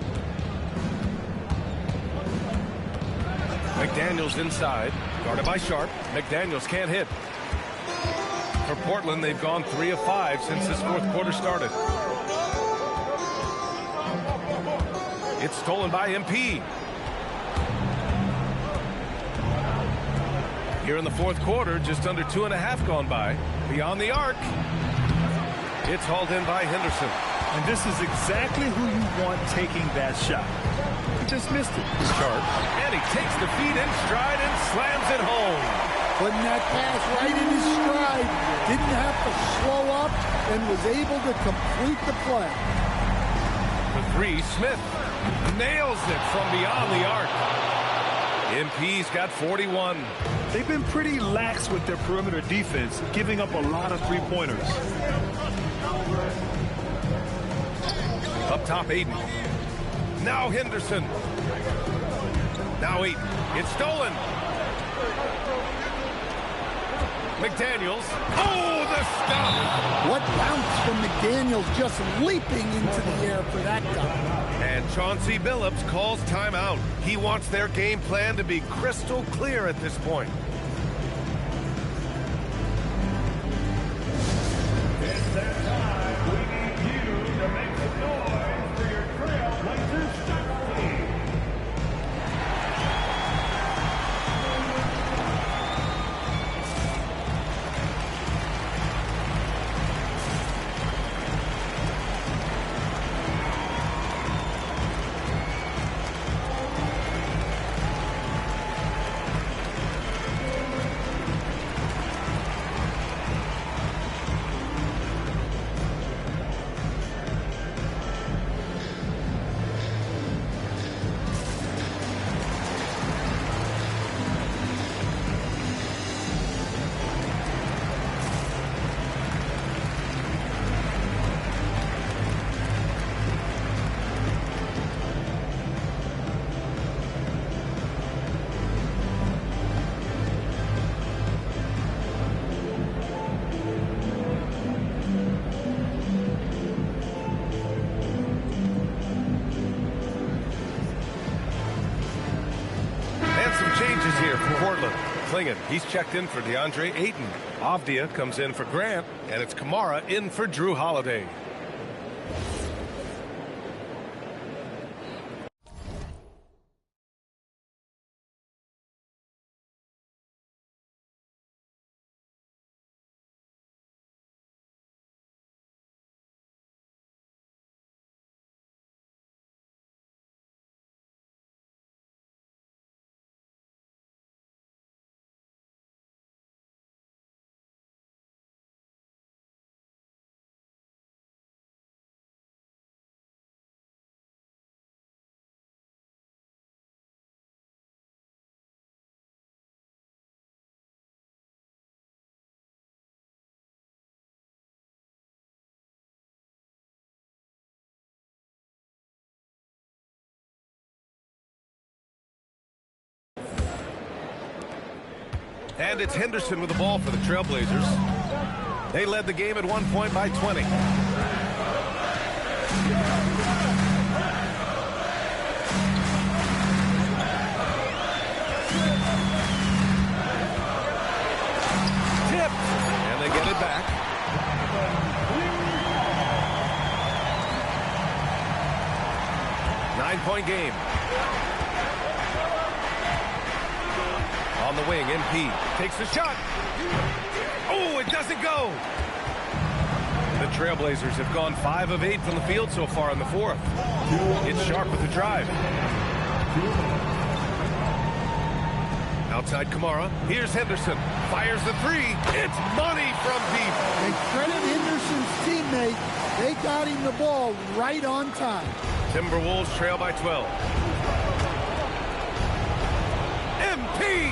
McDaniels inside. Guarded by Sharp. McDaniels can't hit. For Portland, they've gone 3 of 5 since this fourth quarter started. It's stolen by MP. Here in the fourth quarter, just under 2.5 gone by. Beyond the arc. It's hauled in by Henderson. And this is exactly who you want taking that shot. He just missed it. Sharp. And he takes the feet in stride and slams it home. Putting that pass right in his stride. Didn't have to slow up and was able to complete the play. For three, Smith nails it from beyond the arc. MP's got 41. They've been pretty lax with their perimeter defense, giving up a lot of three-pointers. Up top, Aiden. Now Henderson. Now Aiden. It's stolen. McDaniels. Oh, the stop. What bounce from McDaniels, just leaping into the air for that guy. And Chauncey Billups calls timeout. He wants their game plan to be crystal clear at this point. It's that time. We need you to make some noise for your Trailblazers soccer team. He's checked in for DeAndre Ayton. Avdia comes in for Grant, and it's Kamara in for Drew Holiday. And it's Henderson with the ball for the Trailblazers. They led the game at one point by 20. Tipped, and they get it back. Nine-point game. On the wing, MP takes the shot. Oh, it doesn't go. The Trailblazers have gone 5 of 8 from the field so far in the fourth. It's Sharp with the drive. Outside Kamara. Here's Henderson. Fires the three. It's money from deep. And credit Henderson's teammate. They got him the ball right on time. Timberwolves trail by 12. MP!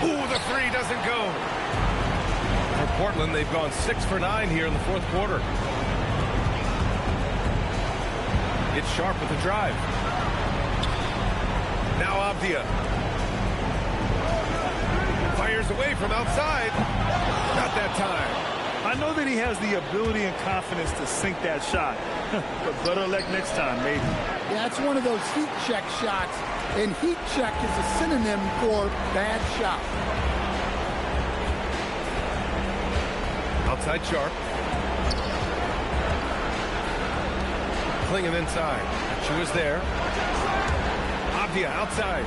Ooh, the three doesn't go. For Portland, they've gone 6 for 9 here in the fourth quarter. It's Sharp with the drive. Now Avdia. Fires away from outside. Not that time. I know that he has the ability and confidence to sink that shot. But better luck next time, maybe. Yeah, it's one of those heat check shots. And heat check is a synonym for bad shot. Outside Sharp. Klingin inside. Chua's there. Avdia outside.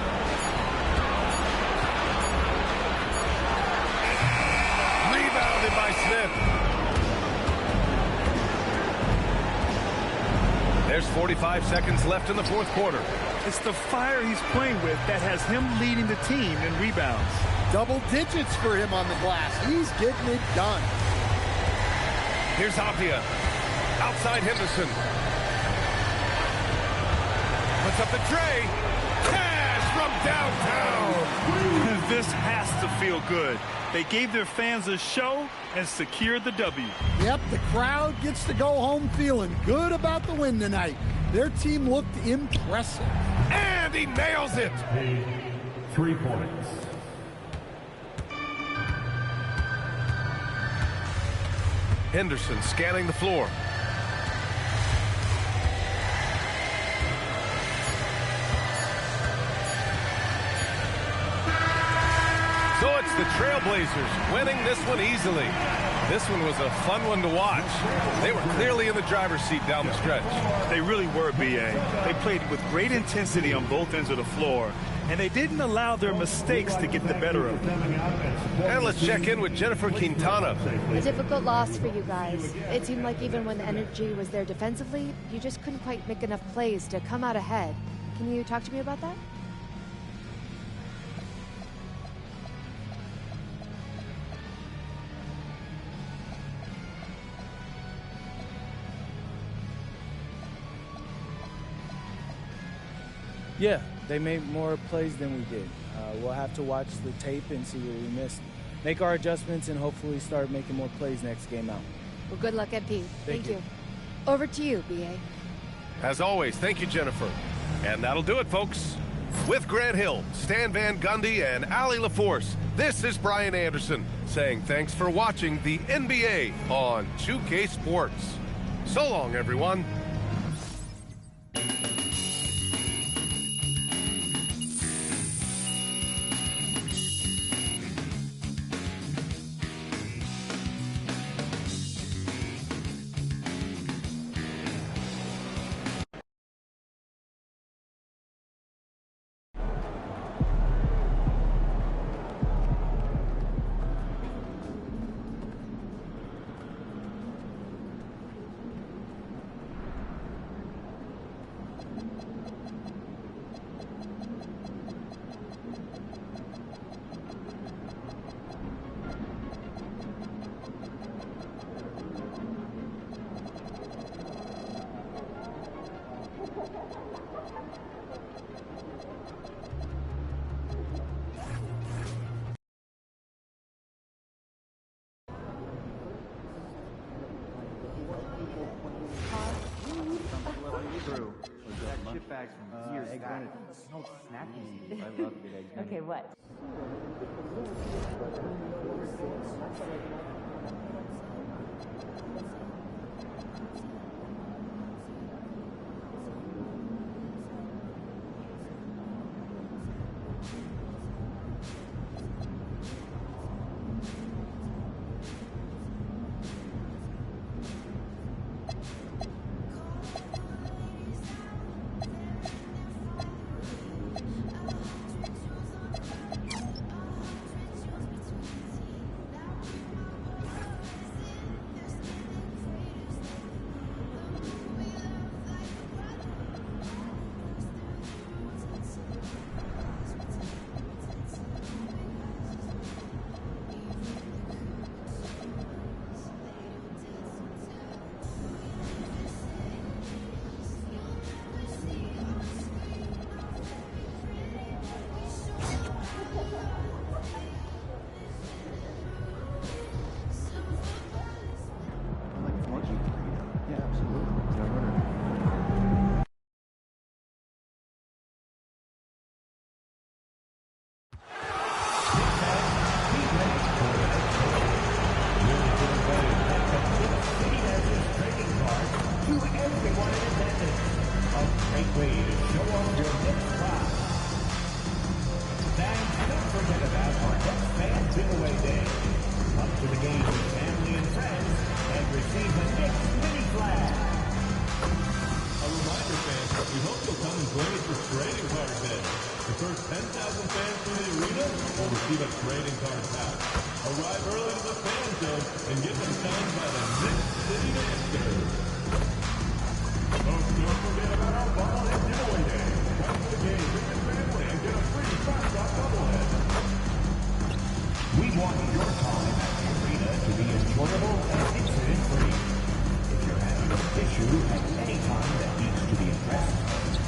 Rebounded by Smith. There's 45 seconds left in the fourth quarter. It's the fire he's playing with that has him leading the team in rebounds. Double digits for him on the glass. He's getting it done. Here's Avdia. Outside Henderson. Puts up the tray. Cash from downtown. This has to feel good. They gave their fans a show and secured the W. Yep, the crowd gets to go home feeling good about the win tonight. Their team looked impressive. And he nails it. 3 points. Henderson scanning the floor. So it's the Trailblazers winning this one easily. This one was a fun one to watch. They were clearly in the driver's seat down the stretch. They really were, B.A. They played with great intensity on both ends of the floor, and they didn't allow their mistakes to get the better of them. And let's check in with Jennifer Quintana. A difficult loss for you guys. It seemed like even when the energy was there defensively, you just couldn't quite make enough plays to come out ahead. Can you talk to me about that? Yeah, they made more plays than we did. We'll have to watch the tape and see what we missed. Make our adjustments and hopefully start making more plays next game out. Well, good luck, MP. Thank you. Over to you, BA. As always, thank you, Jennifer. And that'll do it, folks. With Grant Hill, Stan Van Gundy, and Allie LaForce, this is Brian Anderson saying thanks for watching the NBA on 2K Sports. So long, everyone. Bags from years back. So snacky. I love good eggs. Okay, what?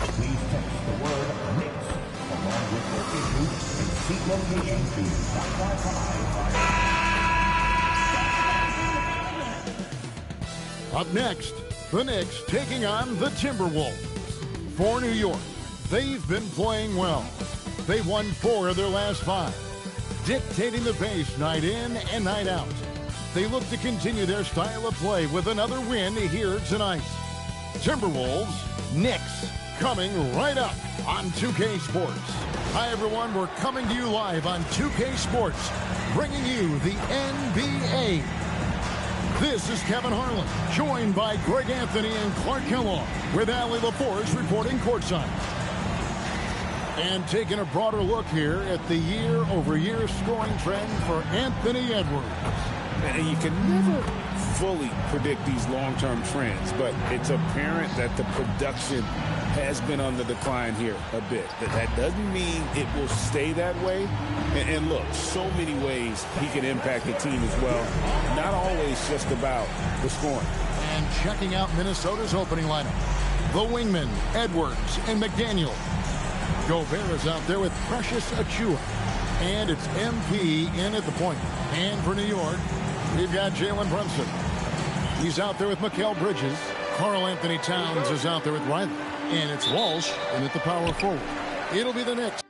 Please text the word Knicks along with your Seat location to stop Wi-Fi. Up next, the Knicks taking on the Timberwolves. For New York, they've been playing well. They won 4 of their last 5, dictating the pace night in and night out. They look to continue their style of play with another win here tonight. Timberwolves, Knicks, coming right up on 2K Sports. Hi, everyone. We're coming to you live on 2K Sports, bringing you the NBA. This is Kevin Harlan, joined by Greg Anthony and Clark Kellogg, with Allie LaForce reporting courtside. And taking a broader look here at the year-over-year scoring trend for Anthony Edwards. And you can never fully predict these long-term trends, but it's apparent that the production has been on the decline here a bit. That doesn't mean it will stay that way. And look, so many ways he can impact the team as well. Not always just about the scoring. And checking out Minnesota's opening lineup, the wingmen, Edwards and McDaniel. Gobert is out there with Precious Achua. And it's MP in at the point. And for New York, we've got Jalen Brunson. He's out there with Mikal Bridges. Karl Anthony Towns is out there with Riley. And it's Walsh in at the power forward. It'll be the Knicks.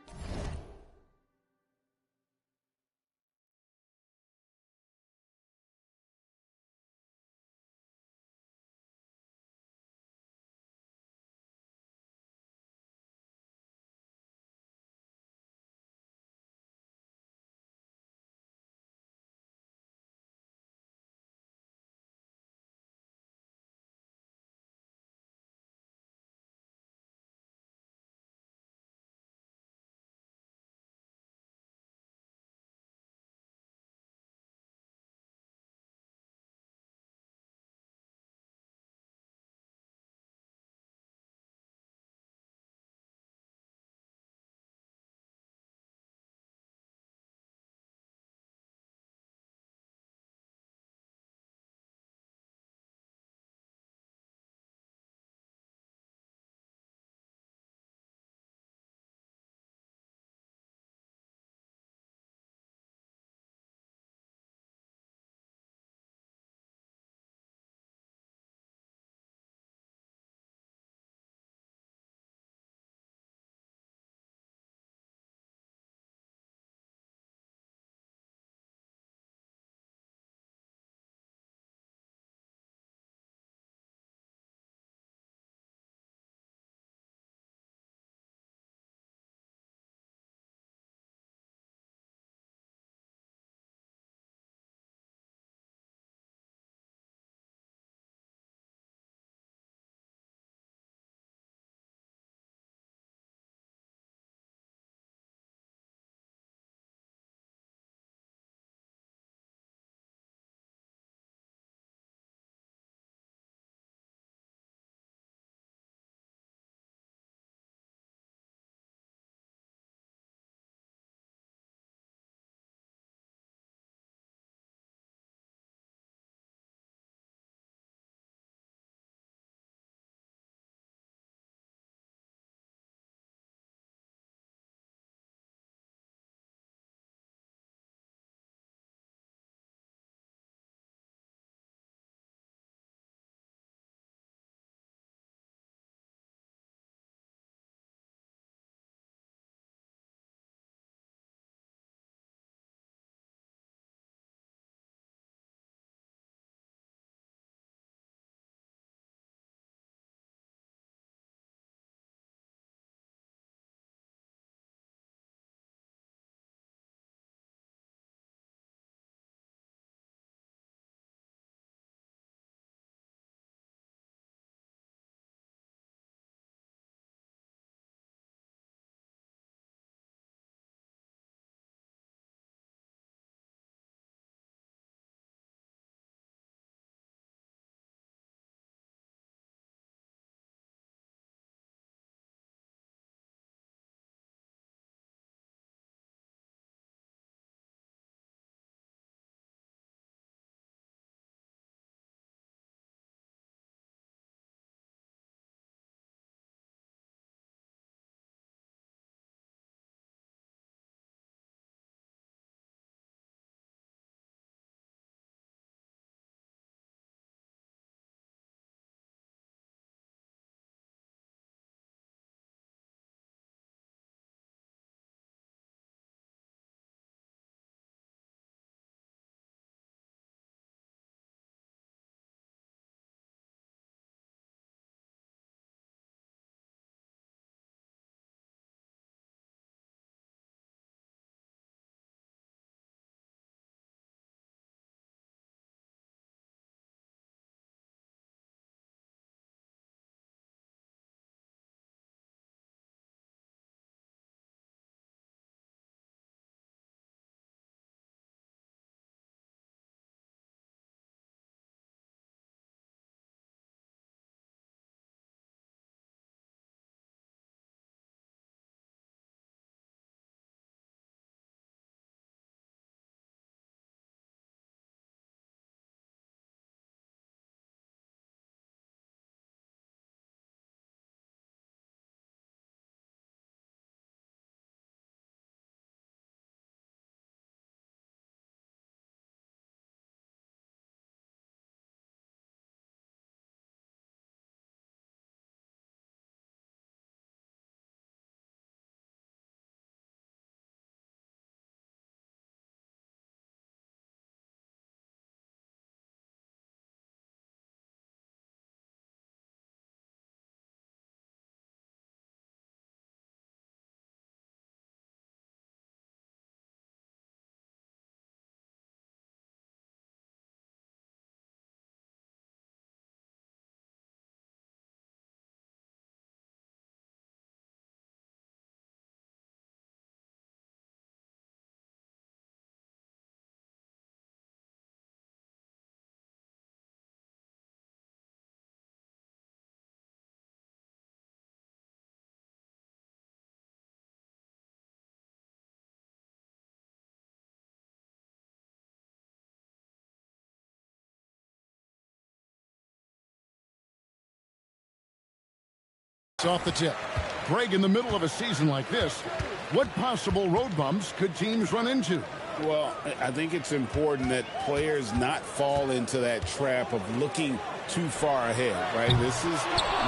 Off the tip. Greg, in the middle of a season like this, what possible road bumps could teams run into? Well, I think it's important that players not fall into that trap of looking too far ahead, right? This is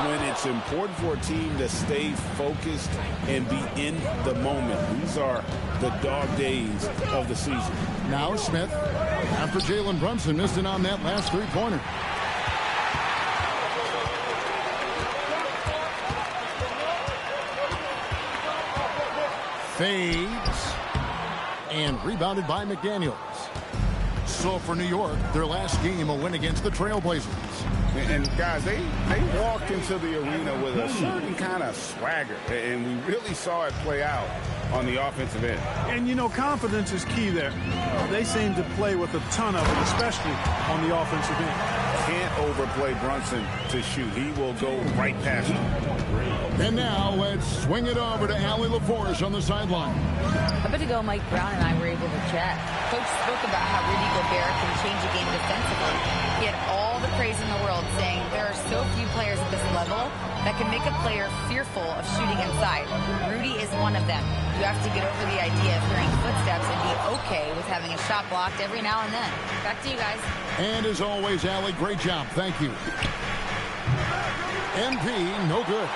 when it's important for a team to stay focused and be in the moment. These are the dog days of the season. Now Smith, after Jalen Brunson missed it on that last three-pointer. Fades. And rebounded by McDaniels. So for New York, their last game, a win against the Trailblazers. And guys, they walked into the arena with a certain kind of swagger, and we really saw it play out on the offensive end. And, you know, confidence is key there. They seem to play with a ton of it, especially on the offensive end. Can't overplay Brunson to shoot. He will go right past him. And now let's swing it over to Allie LaForce on the sideline. A bit ago, Mike Brown and I were able to chat. Coach spoke about how Rudy Gobert can change a game defensively. He had all the praise in the world, saying there are so few players at this level that can make a player fearful of shooting inside. Rudy is one of them. You have to get over the idea of hearing footsteps and be okay with having a shot blocked every now and then. Back to you guys. And as always, Allie, great job. Thank you. MP, no good.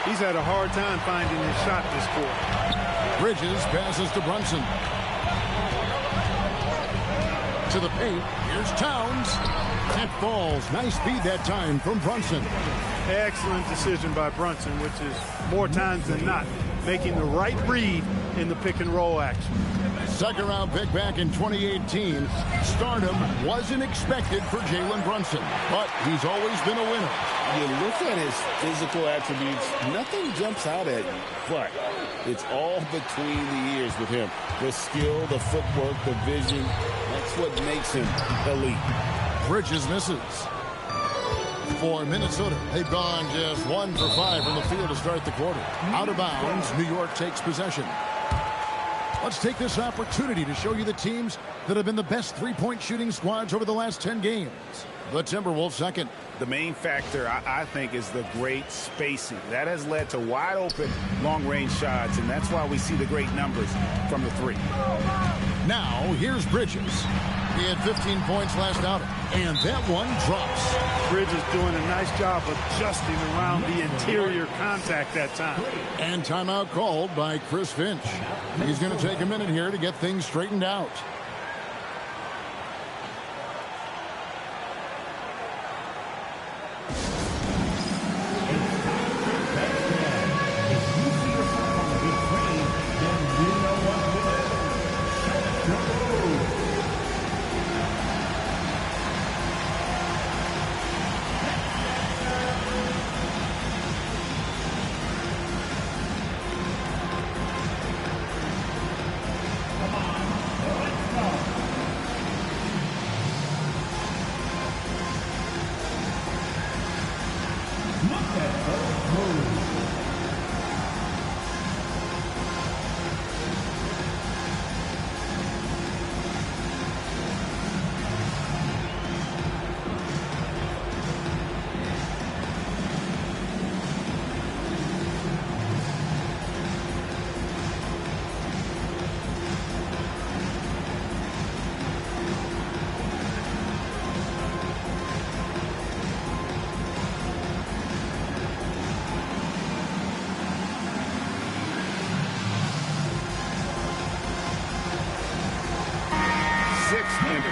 He's had a hard time finding his shot this quarter. Bridges passes to Brunson. To the paint. Here's Towns. That falls. Nice feed that time from Brunson. Excellent decision by Brunson, which is more times than not making the right read in the pick and roll action. Second round pick back in 2018. Stardom wasn't expected for Jalen Brunson, but he's always been a winner. You look at his physical attributes, nothing jumps out at you, but it's all between the ears with him. The skill, the footwork, the vision, that's what makes him elite. Bridges misses. For Minnesota, they've gone just 1 for 5 from the field to start the quarter. Out of bounds, New York takes possession. Let's take this opportunity to show you the teams that have been the best three-point shooting squads over the last 10 games. The Timberwolves second. The main factor, I think, is the great spacing. That has led to wide-open, long-range shots, and that's why we see the great numbers from the three. Now, here's Bridges. He had 15 points last outing, and that one drops. Bridges doing a nice job of adjusting around the interior contact that time. And timeout called by Chris Finch. He's going to take a minute here to get things straightened out.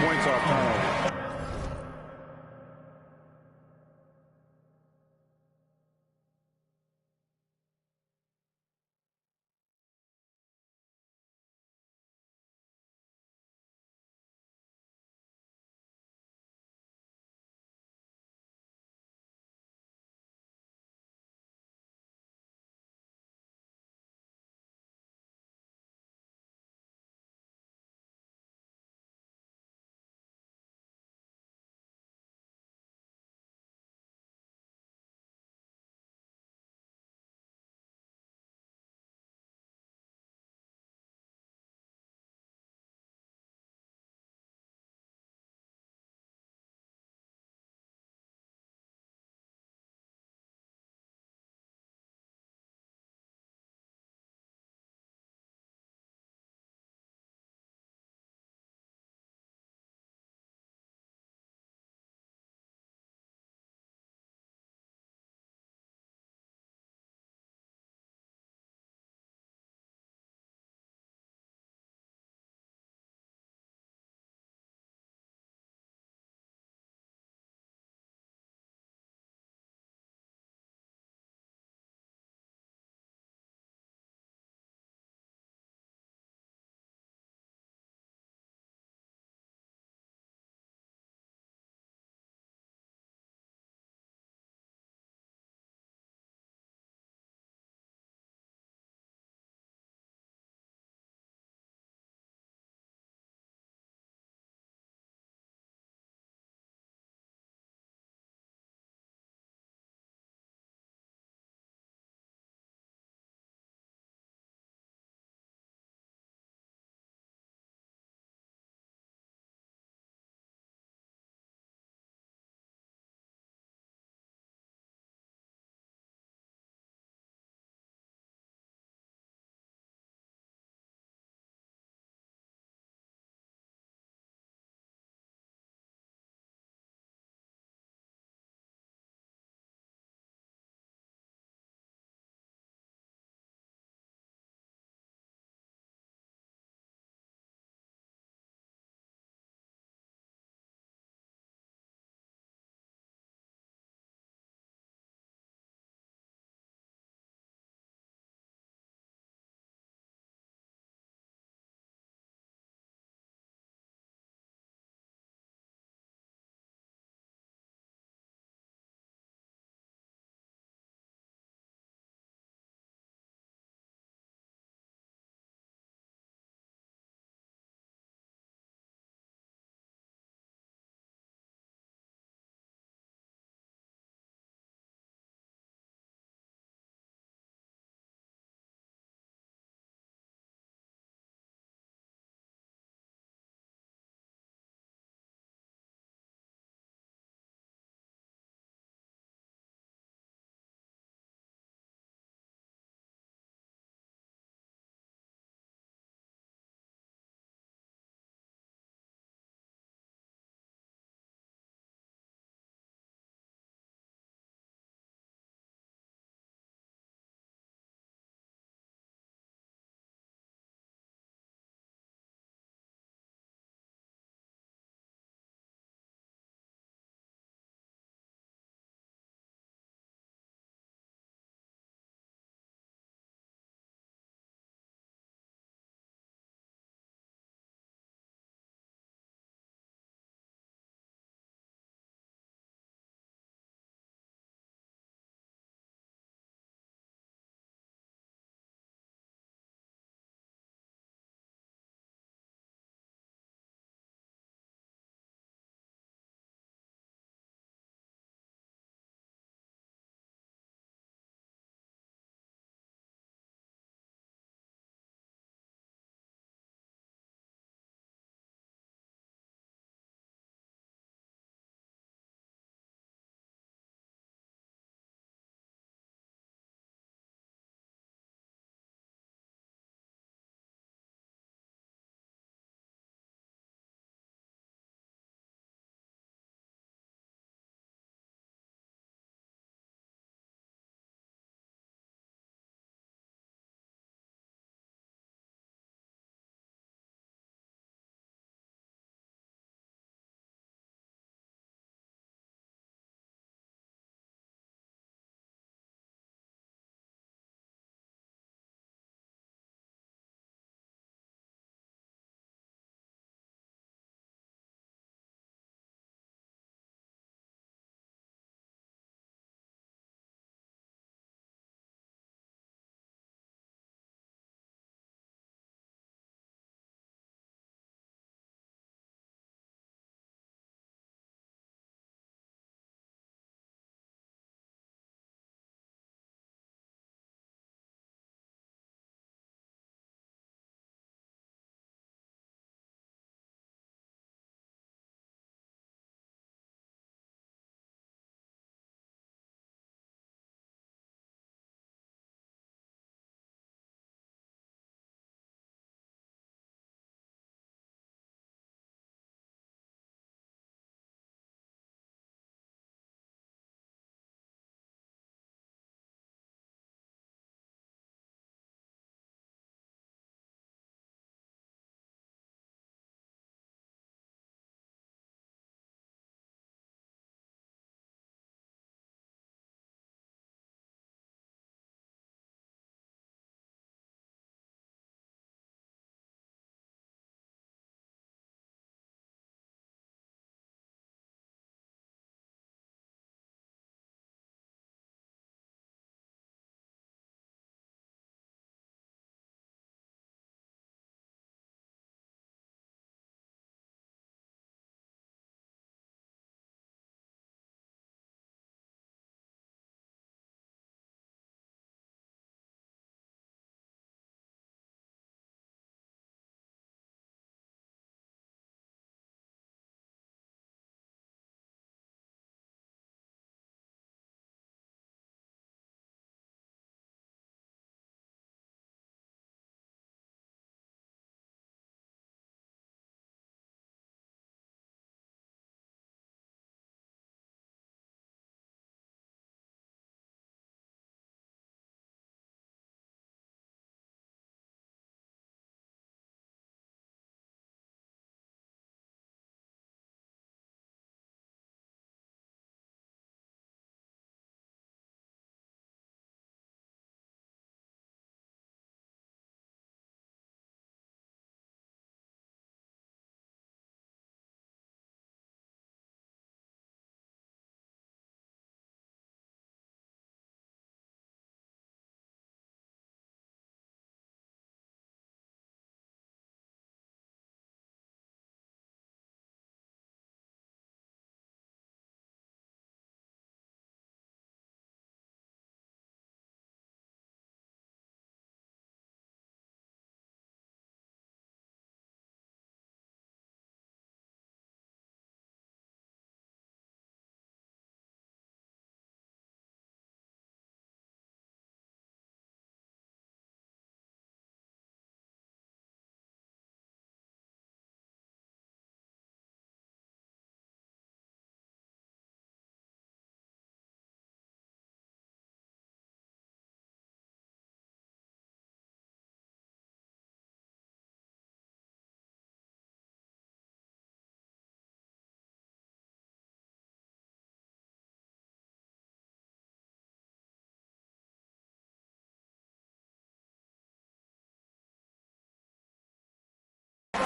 Points off turnover.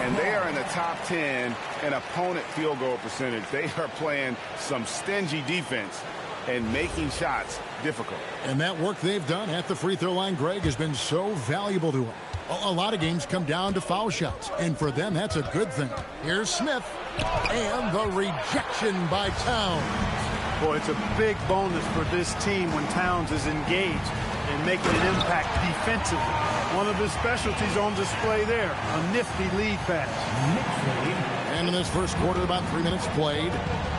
and they are in the top 10 in opponent field goal percentage. They are playing some stingy defense and making shots difficult. And that work they've done at the free throw line, Greg, has been so valuable to them. A lot of games come down to foul shots, and for them, that's a good thing. Here's Smith, and the rejection by Towns. Boy, it's a big bonus for this team when Towns is engaged and making an impact defensively. One of his specialties on display there, a nifty lead pass. And in this first quarter, about 3 minutes played.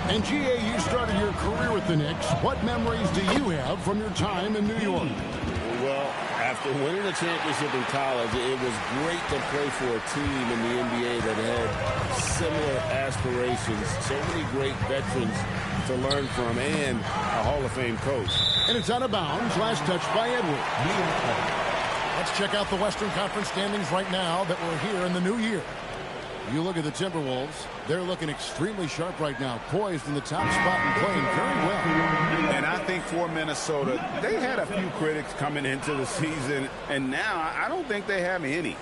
And GA, you started your career with the Knicks. What memories do you have from your time in New York? Well, after winning a championship in college, it was great to play for a team in the NBA that had similar aspirations. So many great veterans to learn from, and a Hall of Fame coach. And it's out of bounds. Last touch by Edwards. Let's check out the Western Conference standings right now that we're here in the new year. You look at the Timberwolves, they're looking extremely sharp right now, poised in the top spot and playing very well. And I think for Minnesota, they had a few critics coming into the season, and now I don't think they have any.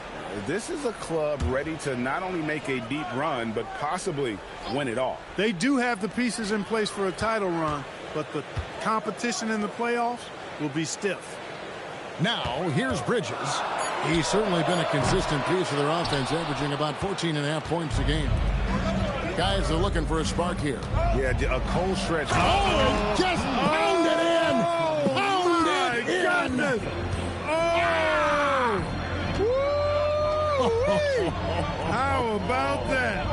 This is a club ready to not only make a deep run, but possibly win it all. They do have the pieces in place for a title run, but the competition in the playoffs will be stiff. Now, here's Bridges. He's certainly been a consistent piece of their offense, averaging about 14.5 points a game. Guys are looking for a spark here. Yeah, a cold stretch. Oh, just pound it in! Pound it in! Goodness. Oh! How about that?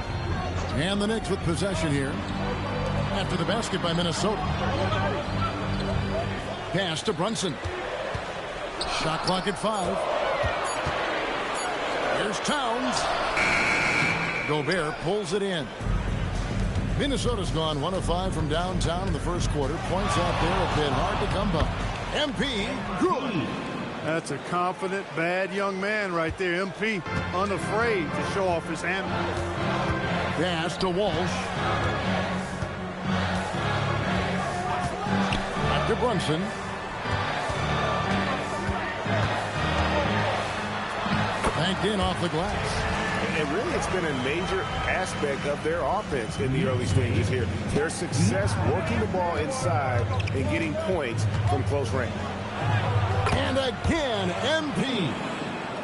And the Knicks with possession here. After the basket by Minnesota. Pass to Brunson. Shot clock at 5. Here's Towns. Gobert pulls it in. Minnesota's gone 1 of 5 from downtown in the first quarter. Points out there have been hard to come by. MP, good. That's a confident, bad young man right there. MP, unafraid to show off his hand. Pass to Walsh. Back to Brunson. Banked in off the glass. And really, it's been a major aspect of their offense in the early stages here. Their success working the ball inside and getting points from close range. And again, MP.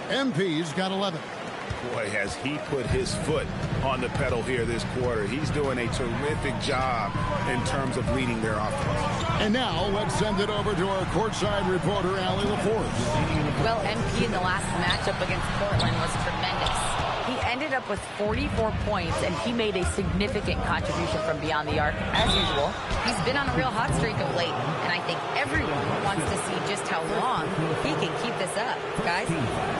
MP's got 11. Boy, has he put his foot on the pedal here this quarter. He's doing a terrific job in terms of leading their offense. And now let's send it over to our courtside reporter, Allie LaForce. Well, MP in the last matchup against Portland was tremendous. He ended up with 44 points, and he made a significant contribution from beyond the arc, as usual. He's been on a real hot streak of late, and I think everyone wants to see just how long he can keep this up, guys.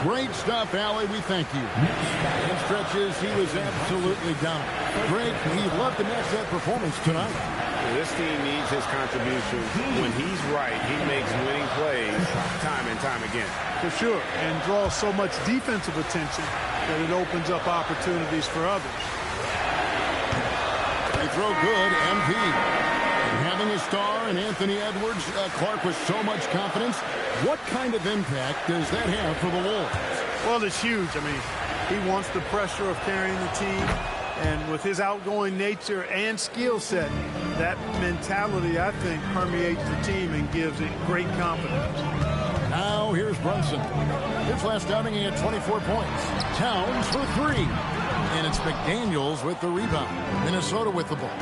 Great stuff, Allie. We thank you. In stretches, he was absolutely dominant. Greg, he loved to match that performance tonight. This team needs his contributions. When he's right, he makes winning plays time and time again. For sure, and draws so much defensive attention that it opens up opportunities for others. They throw good, MP. And having a star and Anthony Edwards, Clark with so much confidence, what kind of impact does that have for the Wolves? Well, it's huge. I mean, he wants the pressure of carrying the team. And with his outgoing nature and skill set, that mentality, I think, permeates the team and gives it great confidence. Now here's Brunson. His last outing, he had 24 points. Towns for 3. And it's McDaniels with the rebound. Minnesota with the ball.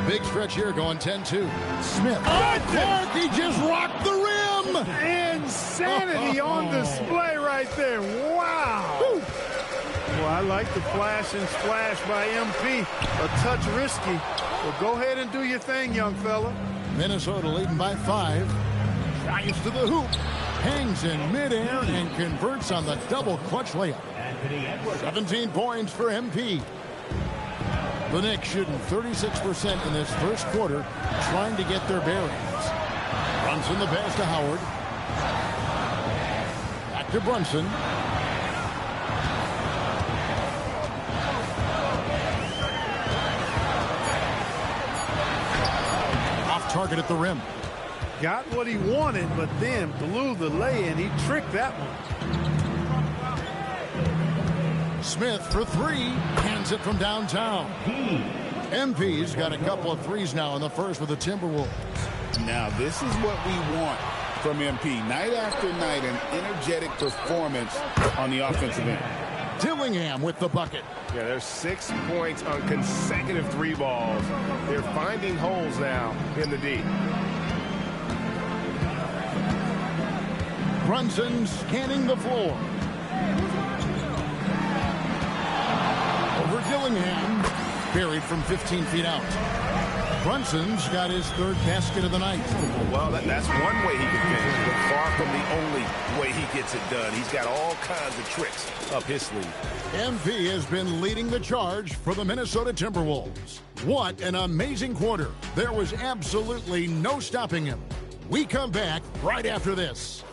Big stretch here going 10-2. Smith. Oh, Clark, he just rocked the rim! Insanity on display right there. Wow! Woo. Well, I like the flash and splash by MP. A touch risky. Well, go ahead and do your thing, young fella. Minnesota leading by 5. Drives to the hoop. Hangs in midair and converts on the double clutch layup. 17 points for MP. The Knicks shooting 36% in this first quarter, trying to get their bearings. Brunson the pass to Howard. Back to Brunson. Target at the rim. Got what he wanted, but then blew the lay, and he tricked that one. Smith for three. Hands it from downtown. MP's got a couple of threes now in the first with the Timberwolves. Now, this is what we want from MP. Night after night, an energetic performance on the offensive end. Dillingham with the bucket. Yeah, there's 6 points on consecutive three balls. They're finding holes now in the D. Brunson scanning the floor. Over Dillingham. Buried from 15 feet out. Brunson's got his third basket of the night. Well, that's one way he can finish, but far from the only way he gets it done. He's got all kinds of tricks up his sleeve. MP has been leading the charge for the Minnesota Timberwolves. What an amazing quarter. There was absolutely no stopping him. We come back right after this.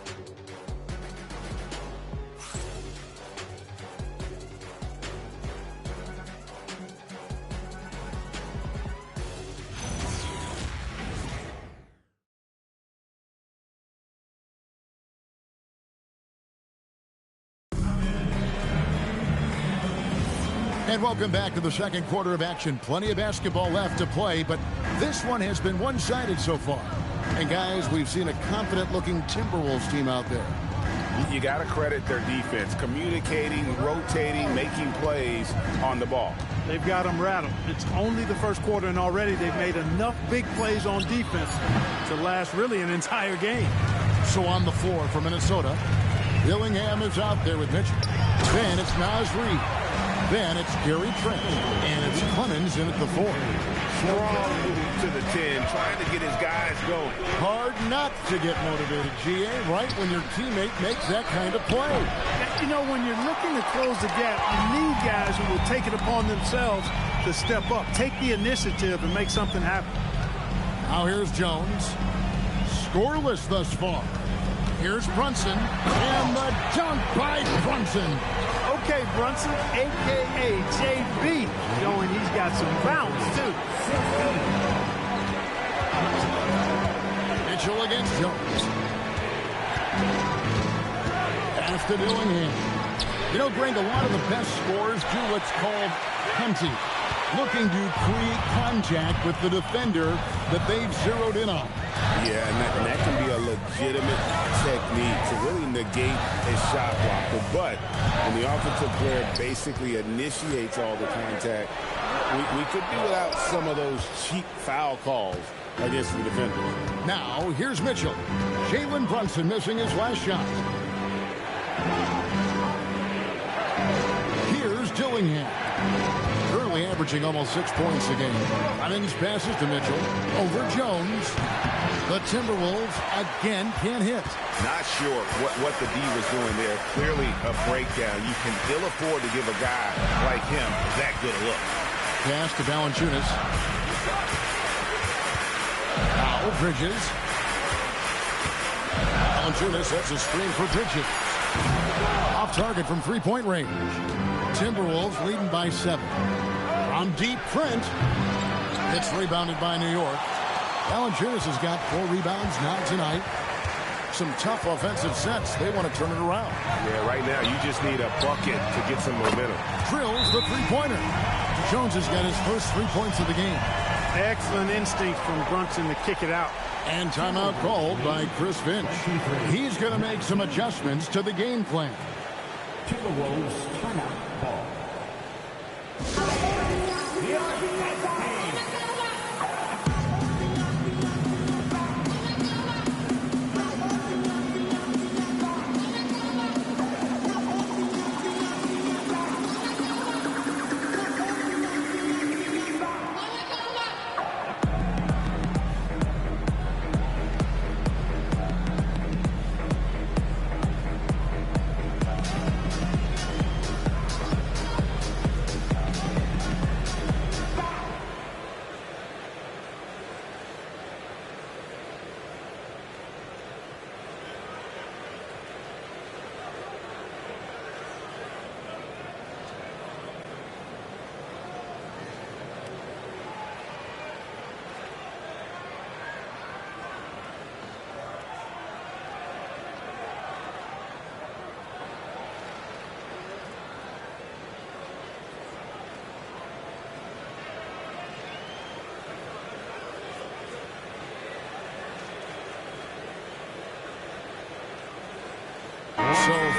And welcome back to the second quarter of action. Plenty of basketball left to play, but this one has been one-sided so far. And guys, we've seen a confident-looking Timberwolves team out there. You got to credit their defense, communicating, rotating, making plays on the ball. They've got them rattled. It's only the first quarter, and already they've made enough big plays on defense to last really an entire game. So on the floor for Minnesota, Dillingham is out there with Mitchell. Then it's Naz Reid. Then it's Gary Trent. And it's Clemens in at the 4. Strong move to the 10, trying to get his guys going. Hard not to get motivated, GA, right when your teammate makes that kind of play. You know, when you're looking to close the gap, you need guys who will take it upon themselves to step up, take the initiative, and make something happen. Now here's Jones. Scoreless thus far. Here's Brunson. And the dunk by Brunson. Okay, Brunson, a.k.a. JB, showing he's got some bounce, too. Mitchell against Jones. Pass to Dillingham. You know, Greg, a lot of the best scorers do what's called hunting, looking to create contact with the defender that they've zeroed in on. Yeah, and that can be a legitimate technique to really negate a shot blocker. But when the offensive player basically initiates all the contact, we could be without some of those cheap foul calls against the defenders. Now, here's Mitchell. Jalen Brunson missing his last shot. Here's Dillingham. Currently averaging almost 6 points a game. Clemens passes to Mitchell. Over Jones. The Timberwolves again can't hit. Not sure what the D was doing there. Clearly a breakdown. You can ill afford to give a guy like him that good a look. Pass to Valanciunas. Now Bridges. Valanciunas sets a screen for Bridges. Off target from three-point range. Timberwolves leading by 7. From deep, Trent. It's rebounded by New York. Valanciunas has got 4 rebounds now tonight. Some tough offensive sets. They want to turn it around. Yeah, right now you just need a bucket to get some momentum. Drills the three-pointer. Jones has got his first 3 points of the game. Excellent instinct from Brunson to kick it out. And timeout called by Chris Finch. He's going to make some adjustments to the game plan. Timberwolves timeout ball.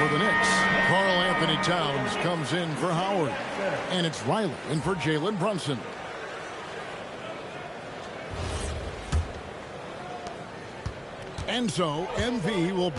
for the Knicks. Karl Anthony Towns comes in for Howard. And it's Riley in for Jalen Brunson. And so MV will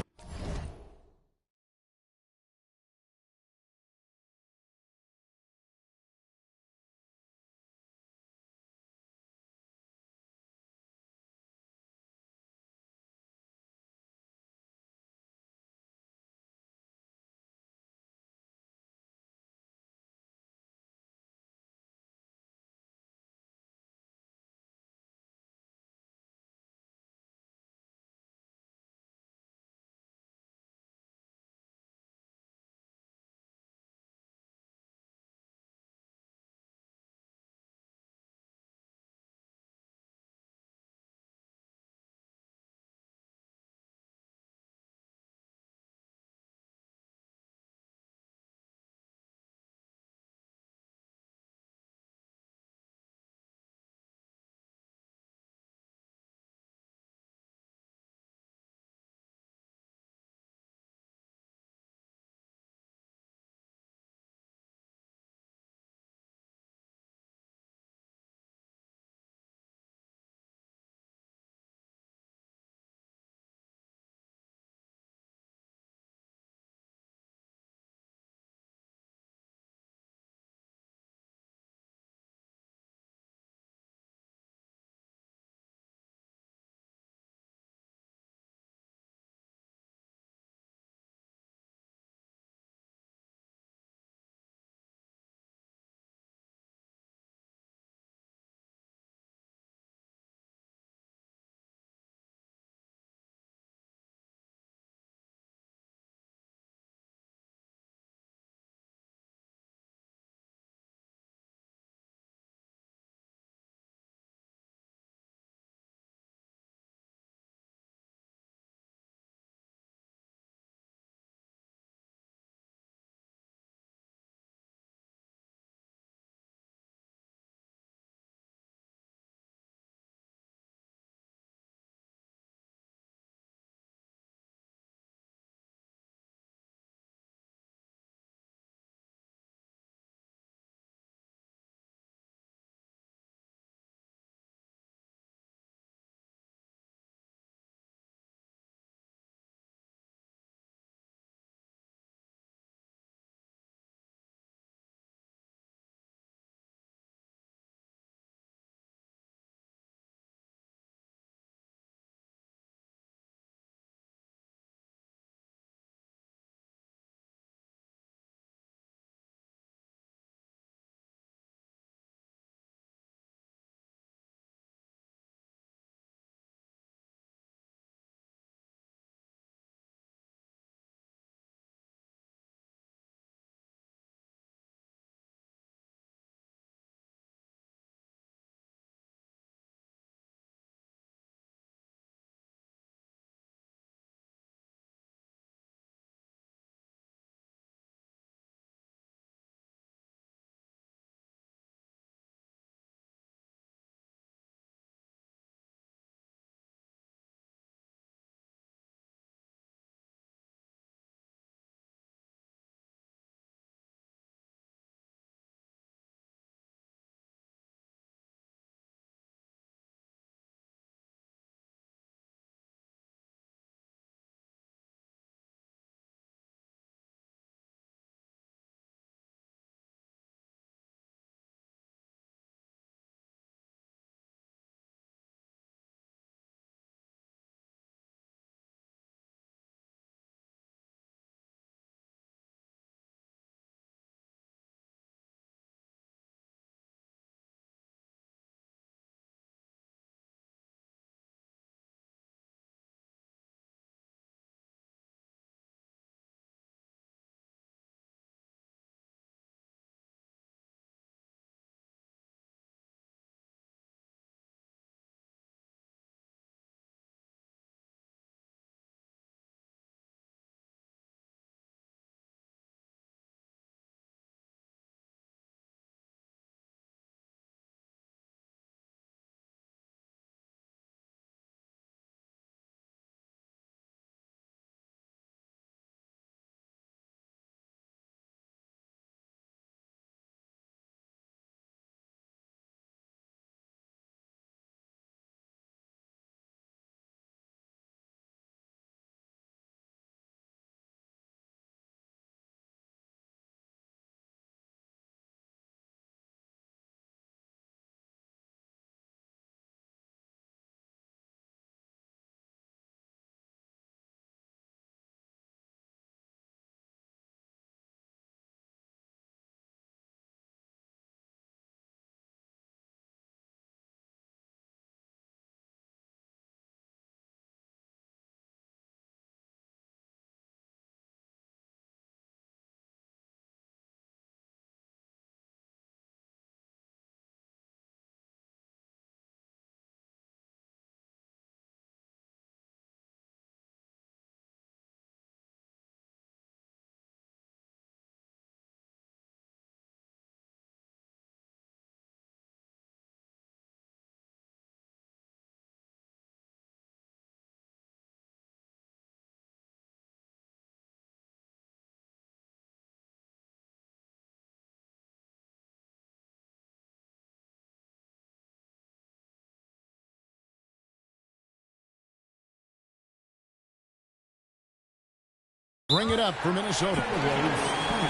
bring it up for Minnesota.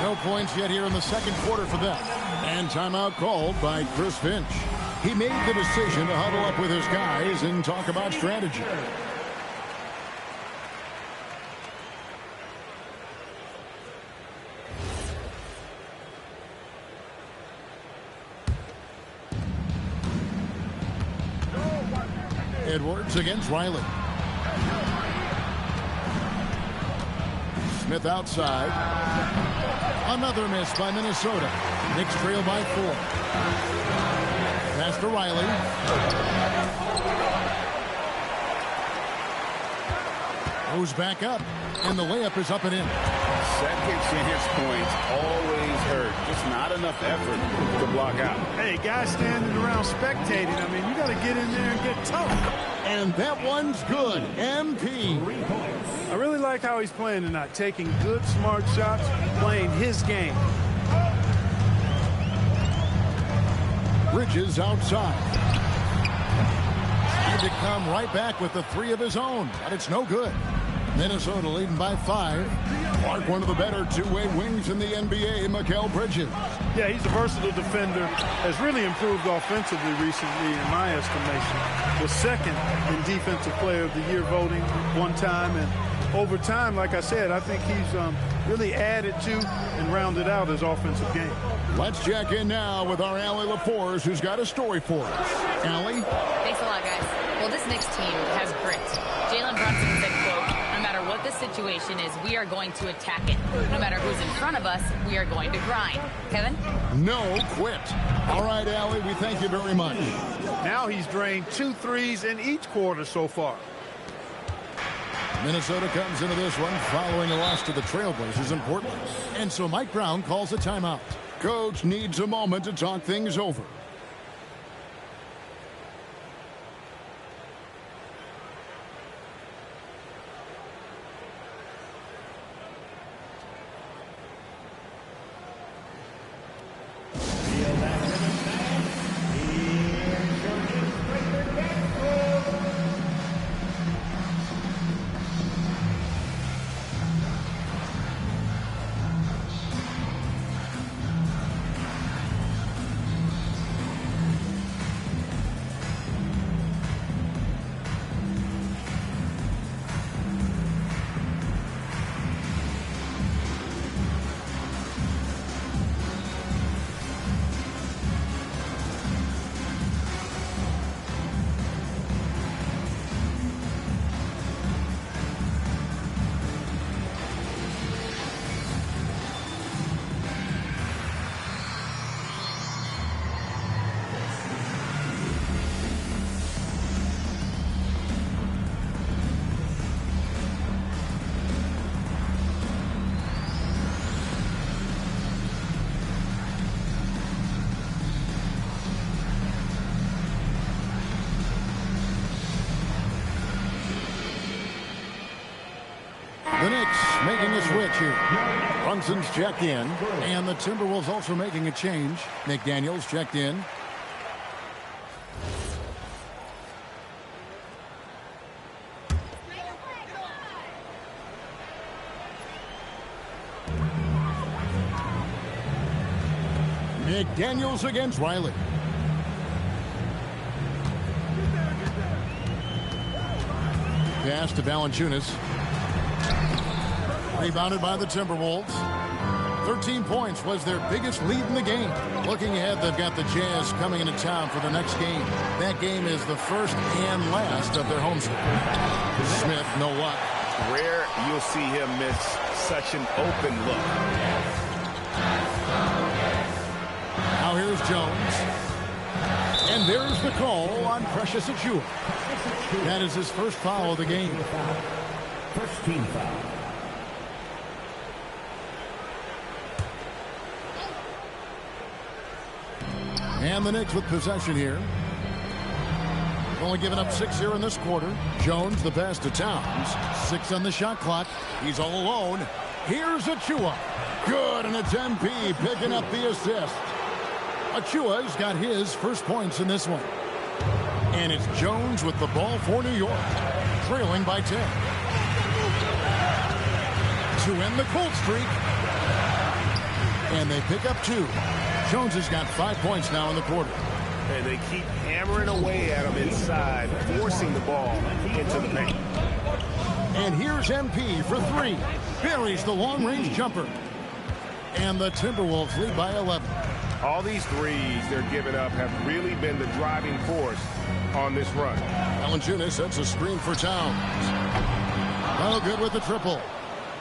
No points yet here in the second quarter for them. And timeout called by Chris Finch. He made the decision to huddle up with his guys and talk about strategy. Edwards against Riley. Smith outside. Another miss by Minnesota. Knicks trail by 4. Pass to Riley. Goes back up, and the layup is up and in. Second chance points always hurt. Just not enough effort to block out. Hey, guys standing around spectating. I mean, you got to get in there and get tough. And that one's good. MP. I really like how he's playing tonight. Taking good, smart shots, playing his game. Bridges outside. Had to come right back with the 3 of his own, but it's no good. Minnesota leading by 5. Clark, one of the better two-way wings in the NBA, Mikal Bridges. Yeah, he's a versatile defender. Has really improved offensively recently, in my estimation. Was second in Defensive Player of the Year voting one time. And over time, like I said, I think he's really added to and rounded out his offensive game. Let's check in now with our Allie LaForce, who's got a story for us. Allie? Thanks a lot, guys. Well, this Knicks team has grit. Jalen Brunson said, quote, no matter what the situation is, we are going to attack it. No matter who's in front of us, we are going to grind. Kevin? No quit. All right, Allie, we thank you very much. Now he's drained 2 threes in each quarter so far. Minnesota comes into this one following a loss to the Trailblazers in Portland. And so Mike Brown calls a timeout. Coach needs a moment to talk things over. The Knicks making a switch here. Brunson's checked in, and the Timberwolves also making a change. McDaniels checked in. McDaniels against Riley. Pass to Valanciunas. Rebounded by the Timberwolves. 13 points was their biggest lead in the game. Looking ahead, they've got the Jazz coming into town for the next game. That game is the first and last of their home series. Smith, no luck. Rare you'll see him miss such an open look. Now here's Jones. And there's the call on Precious Achiuwa. That is his first foul of the game. First team foul. And the Knicks with possession here. Only giving up 6 here in this quarter. Jones the pass to Towns. 6 on the shot clock. He's all alone. Here's Achiuwa. Good, and it's MP picking up the assist. Achiuwa's got his first points in this one. And it's Jones with the ball for New York. Trailing by 10. to end the cold streak. And they pick up 2. Jones has got 5 points now in the quarter. And they keep hammering away at him inside, forcing the ball into the paint. And here's MP for 3. Buries the long-range jumper. And the Timberwolves lead by 11. All these threes they're giving up have really been the driving force on this run. Valanciunas sets a screen for Towns. No good with the triple.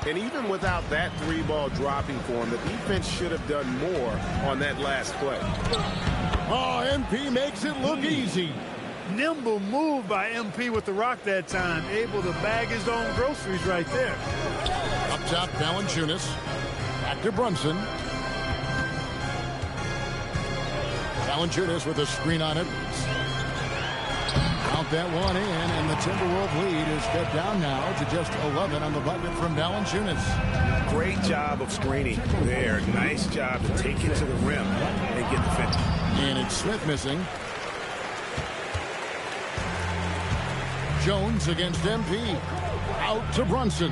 And even without that 3-ball dropping for him, the defense should have done more on that last play. Oh, MP makes it look easy. Nimble move by MP with the rock that time. Able to bag his own groceries right there. Up top, Valanciunas. Back to Brunson. Valanciunas with a screen on it. Count that one in, and the Timberwolves lead is cut down now to just 11 on the bucket from Valanciunas. Great job of screening there. Nice job to take it to the rim and get the finish. And it's Smith missing. Jones against MP. Out to Brunson.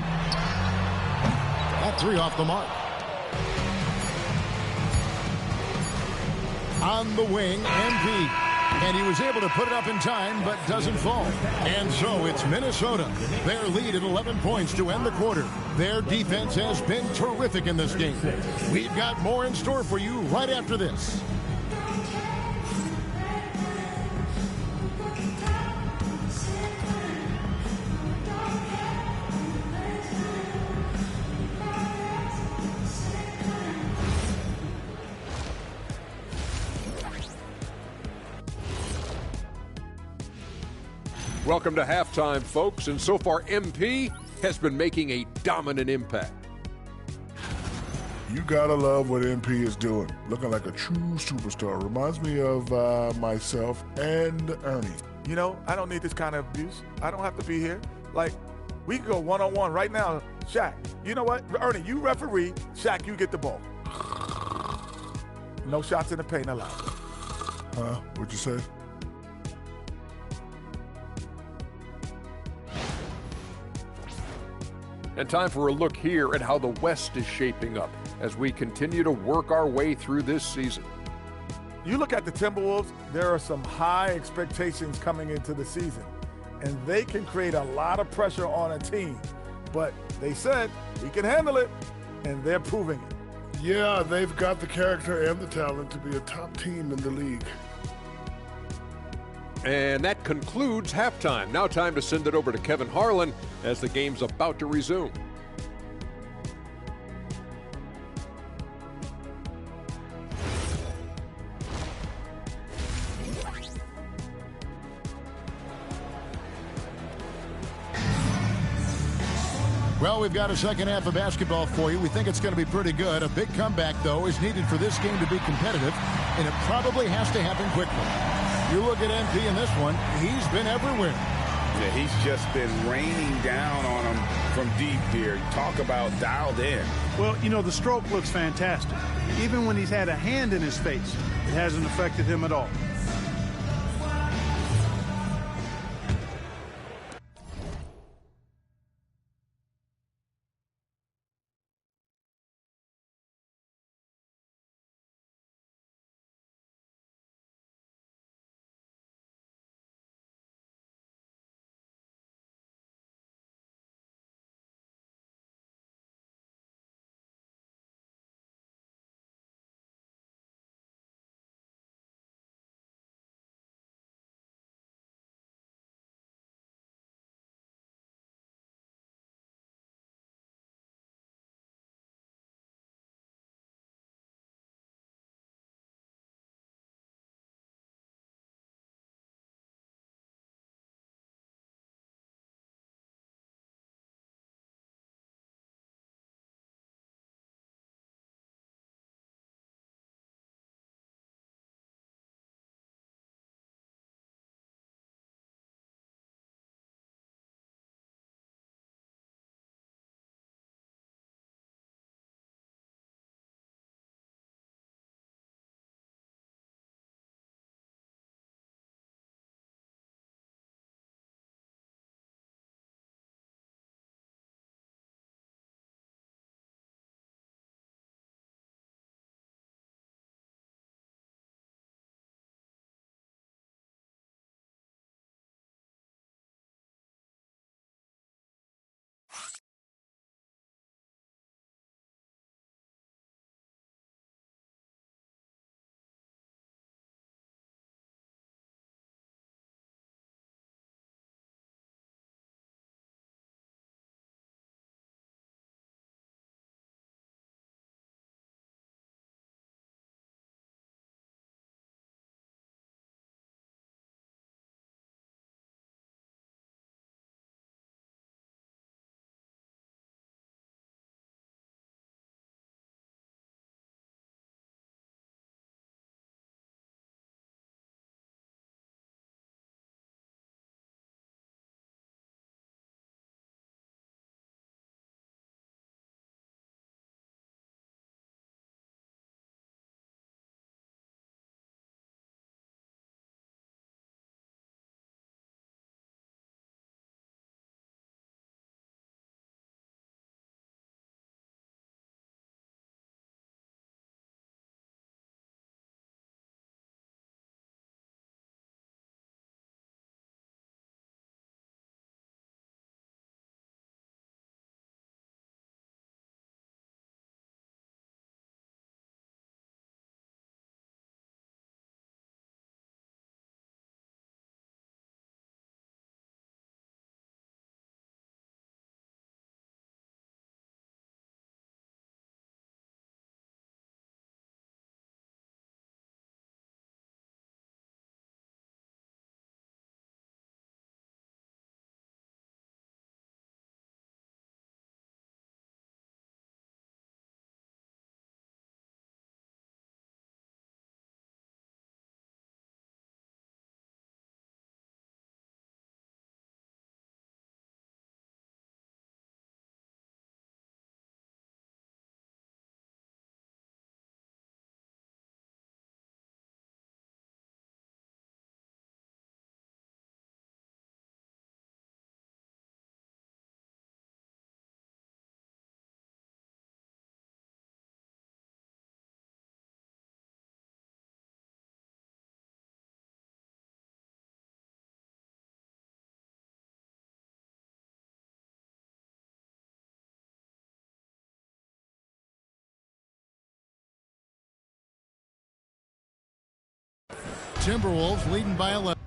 That 3 off the mark. On the wing, MP. And he was able to put it up in time, but doesn't fall. And so it's Minnesota. Their lead at 11 points to end the quarter. Their defense has been terrific in this game. We've got more in store for you right after this. Welcome to halftime, folks. And so far, MP has been making a dominant impact. You gotta love what MP is doing. Looking like a true superstar. Reminds me of myself and Ernie. You know, I don't need this kind of abuse. I don't have to be here. Like, we can go one-on-one right now. Shaq, you know what? Ernie, you referee. Shaq, you get the ball. No shots in the paint allowed. Huh? What'd you say? And time for a look here at how the West is shaping up as we continue to work our way through this season. You look at the Timberwolves, there are some high expectations coming into the season, and they can create a lot of pressure on a team. But they said, we can handle it, and they're proving it. Yeah, they've got the character and the talent to be a top team in the league. And that concludes halftime. Now time to send it over to Kevin Harlan as the game's about to resume. Well, we've got a second half of basketball for you. We think it's going to be pretty good. A big comeback, though, is needed for this game to be competitive, and it probably has to happen quickly. You look at MP in this one, he's been everywhere. Yeah, he's just been raining down on him from deep here. Talk about dialed in. Well, you know, the stroke looks fantastic. Even when he's had a hand in his face, it hasn't affected him at all. Timberwolves leading by 11.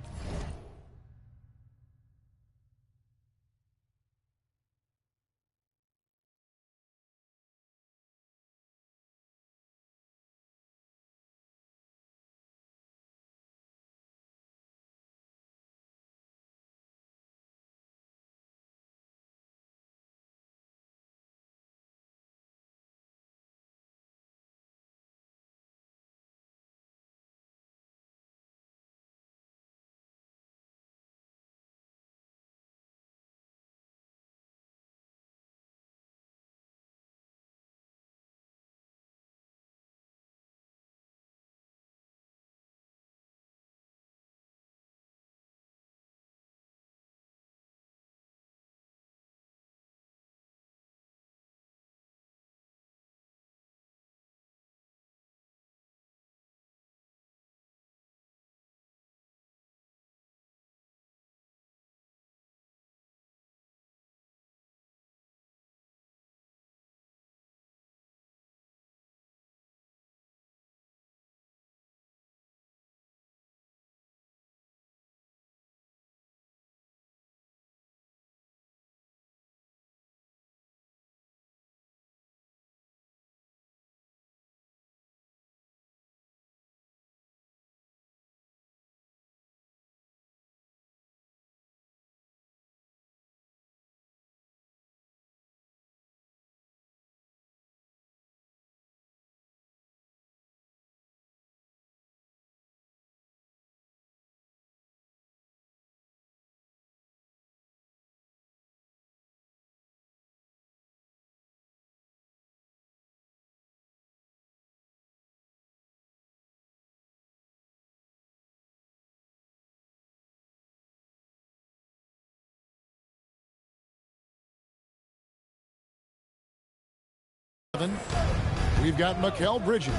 We've got Mikal Bridges.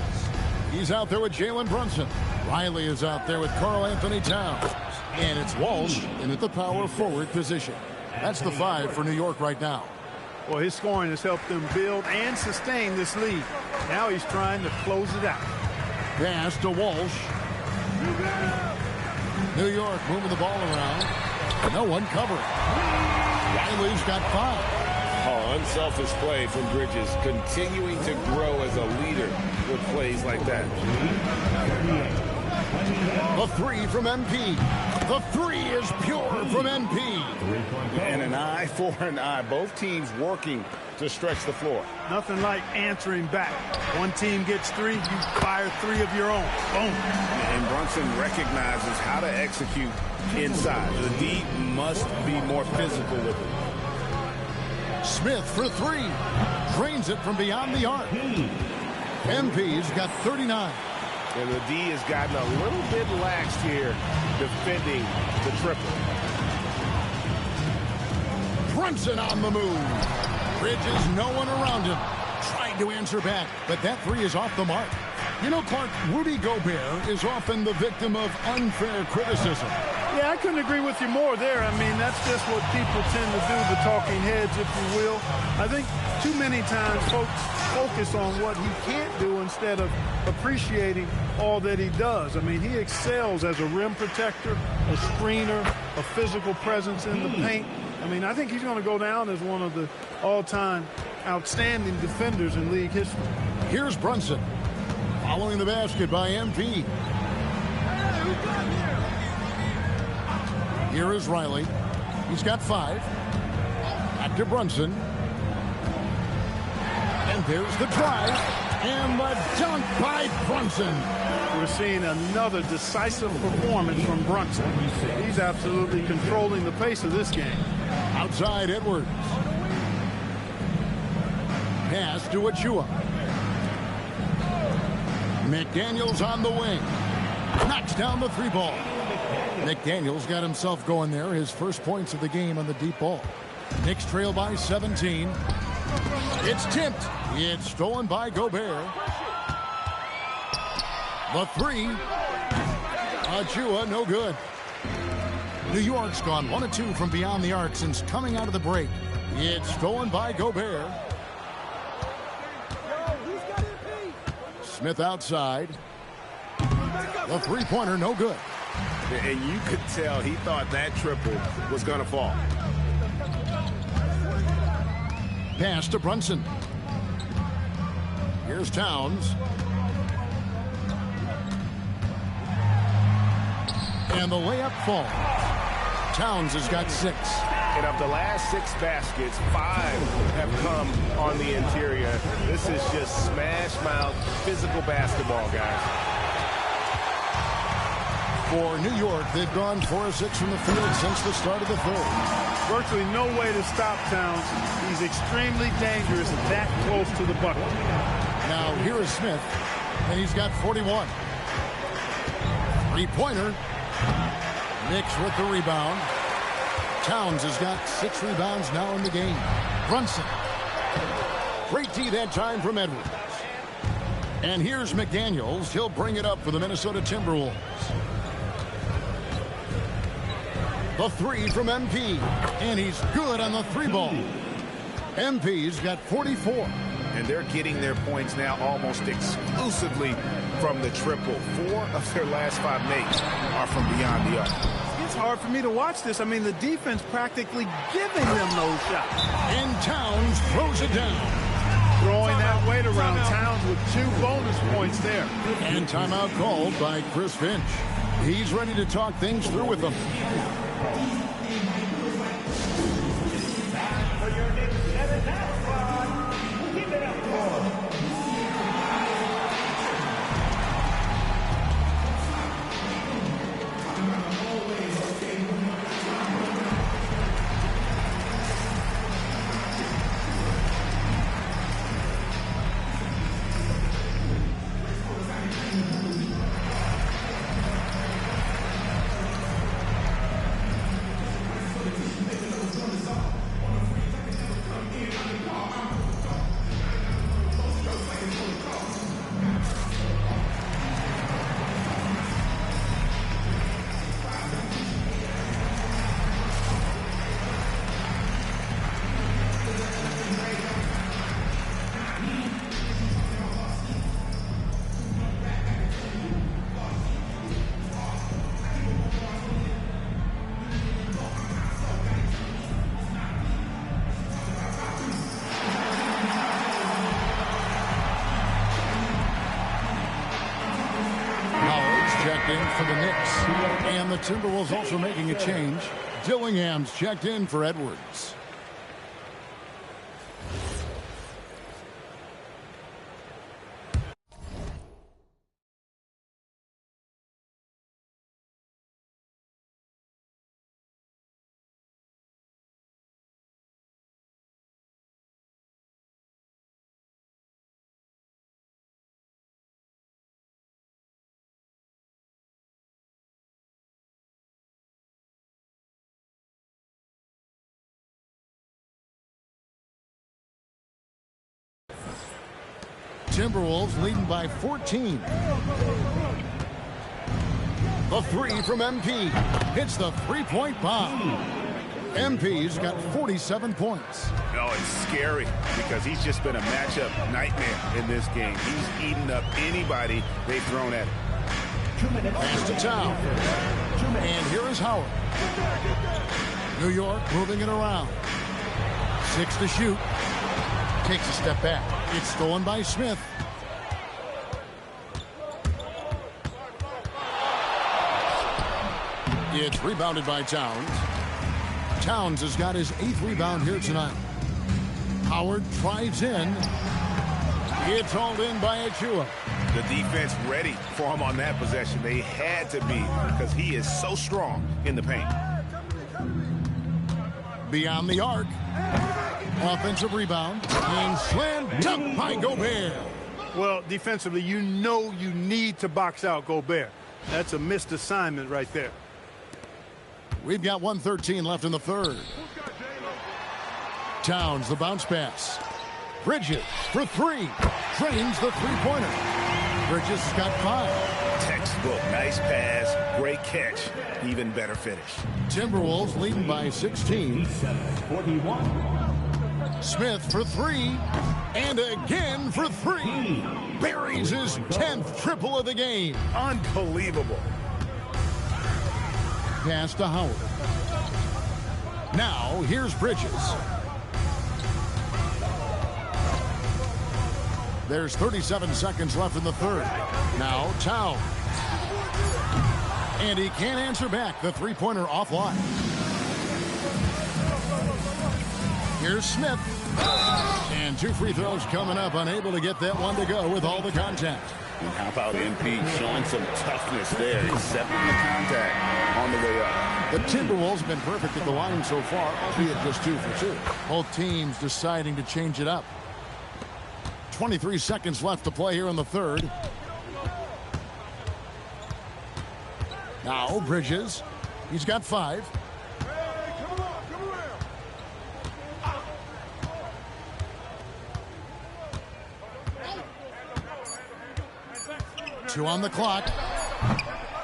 He's out there with Jalen Brunson. Riley is out there with Karl Anthony Towns. And it's Walsh in at the power forward position. That's the 5 for New York right now. Well, his scoring has helped them build and sustain this lead. Now he's trying to close it out. Pass to Walsh. New York moving the ball around. No one covering. Riley's got 5. Oh, unselfish play from Bridges, continuing to grow as a leader with plays like that. The 3 from MP. The 3 is pure from MP. And an eye for an eye. Both teams working to stretch the floor. Nothing like answering back. One team gets 3, you fire 3 of your own. Boom. And Brunson recognizes how to execute inside. The D must be more physical with it. Smith for 3. Drains it from beyond the arc. MP's got 39. And the D has gotten a little bit laxed here defending the triple. Brunson on the move. Bridges, no one around him. Tried to answer back, but that 3 is off the mark. You know, Clark, Rudy Gobert is often the victim of unfair criticism. Yeah, I couldn't agree with you more there. I mean, that's just what people tend to do, the talking heads, if you will. I think too many times folks focus on what he can't do instead of appreciating all that he does. I mean, he excels as a rim protector, a screener, a physical presence in the paint. I mean, I think he's going to go down as one of the all-time outstanding defenders in league history. Here's Brunson, following the basket by MP. Here is Riley. He's got 5. Back to Brunson. And there's the drive. And the dunk by Brunson. We're seeing another decisive performance from Brunson. He's absolutely controlling the pace of this game. Outside Edwards. Pass to Achua. McDaniels on the wing. Knocks down the 3 ball. McDaniels got himself going there. His first points of the game on the deep ball. Knicks trail by 17. It's tipped. It's stolen by Gobert. The 3. Achua, no good. New York's gone 1 of 2 from beyond the arc since coming out of the break. It's stolen by Gobert. Smith outside. The 3-pointer, no good. And you could tell he thought that triple was going to fall. Pass to Brunson. Here's Towns. And the layup falls. Towns has got 6. And of the last 6 baskets, 5 have come on the interior. This is just smash mouth physical basketball, guys. For New York, they've gone 4 of 6 from the field since the start of the 3rd. Virtually no way to stop Towns. He's extremely dangerous that close to the bucket. Now here is Smith, and he's got 41. 3-pointer. Knicks with the rebound. Towns has got 6 rebounds now in the game. Brunson. Great D that time from Edwards. And here's McDaniels. He'll bring it up for the Minnesota Timberwolves. The 3 from MP. And he's good on the 3 ball. MP's got 44. And they're getting their points now almost exclusively from the triple. 4 of their last 5 makes are from beyond the arc. It's hard for me to watch this. I mean, the defense practically giving them those shots. And Towns throws it down. Throwing that weight around. Towns with 2 bonus points there. And timeout called by Chris Finch. He's ready to talk things through with them. the Timberwolves also making a change. Dillingham's checked in for Edwards. Timberwolves leading by 14. The three from MP. Hits the three-point bomb. MP's got 47 points. No, it's scary because he's just been a matchup nightmare in this game. He's eaten up anybody they've thrown at him. Pass to Town. And here is Howard. New York moving it around. 6 to shoot. Takes a step back. It's stolen by Smith. It's rebounded by Towns. Towns has got his 8th rebound here tonight. Howard tries in. It's hauled in by Achua. The defense ready for him on that possession. They had to be because he is so strong in the paint. Beyond the arc. Offensive rebound. And slam dunk by Gobert. Well, defensively, you know you need to box out Gobert. That's a missed assignment right there. We've got 1:13 left in the third. Towns, the bounce pass. Bridges for 3. Drains the three-pointer. Bridges has got 5. Textbook, nice pass, great catch, even better finish. Timberwolves leading by 16. 41. Smith for 3. And again for 3. Buries his 10th triple of the game. Unbelievable. Pass to Howard. Now, here's Bridges. There's 37 seconds left in the third. Now, Towns. And he can't answer back. The three-pointer offline. Here's Smith. And 2 free throws coming up. Unable to get that one to go with all the contact. And how about MP showing some toughness there, accepting the contact on the way up. The Timberwolves have been perfect at the line so far, albeit just 2 for 2. Both teams deciding to change it up. 23 seconds left to play here in the third. Now Bridges. He's got 5. Two on the clock.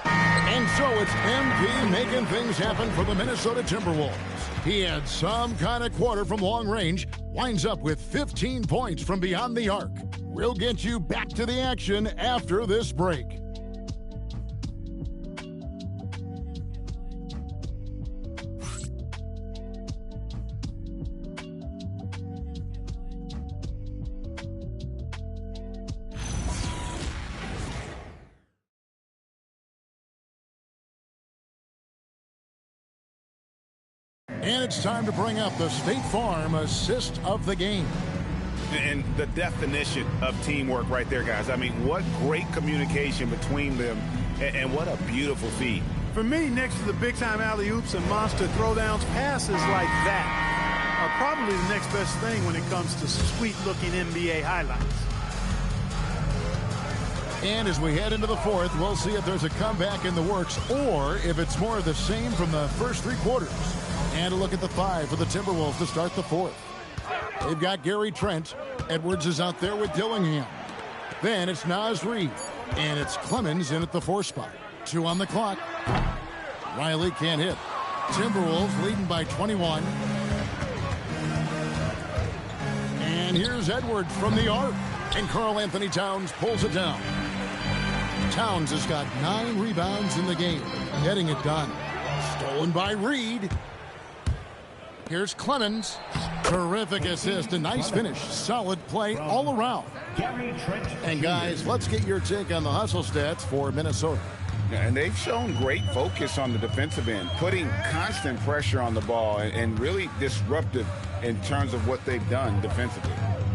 And so it's MP making things happen for the Minnesota Timberwolves. He had some kind of quarter from long range. Winds up with 15 points from beyond the arc. We'll get you back to the action after this break. And it's time to bring up the State Farm assist of the game. And the definition of teamwork right there, guys. I mean, what great communication between them, and what a beautiful feed. For me, next to the big-time alley-oops and monster throwdowns, passes like that are probably the next best thing when it comes to sweet-looking NBA highlights. And as we head into the fourth, we'll see if there's a comeback in the works or if it's more of the same from the first 3 quarters. And a look at the 5 for the Timberwolves to start the fourth. They've got Gary Trent. Edwards is out there with Dillingham. Then it's Naz Reid. And it's Clemens in at the 4 spot. 2 on the clock. Riley can't hit. Timberwolves leading by 21. And here's Edwards from the arc. And Karl Anthony Towns pulls it down. Towns has got 9 rebounds in the game. Getting it done. Stolen by Reid. Here's Clemens. Terrific assist. A nice finish. Solid play all around. And guys, let's get your take on the hustle stats for Minnesota. Yeah, and they've shown great focus on the defensive end, putting constant pressure on the ball and really disruptive in terms of what they've done defensively.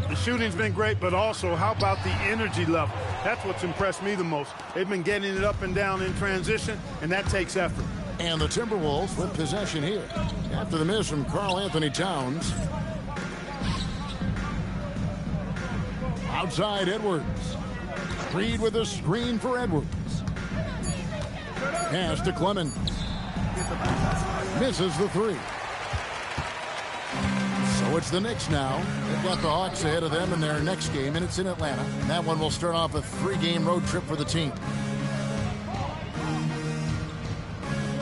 The shooting's been great, but also how about the energy level? That's what's impressed me the most. They've been getting it up and down in transition, and that takes effort. And the Timberwolves with possession here after the miss from Karl Anthony Towns. Outside Edwards. Reed with a screen for Edwards. Pass to Clemens. Misses the three. So it's the Knicks now. They've got the Hawks ahead of them in their next game, and it's in Atlanta. And that one will start off a 3-game road trip for the team.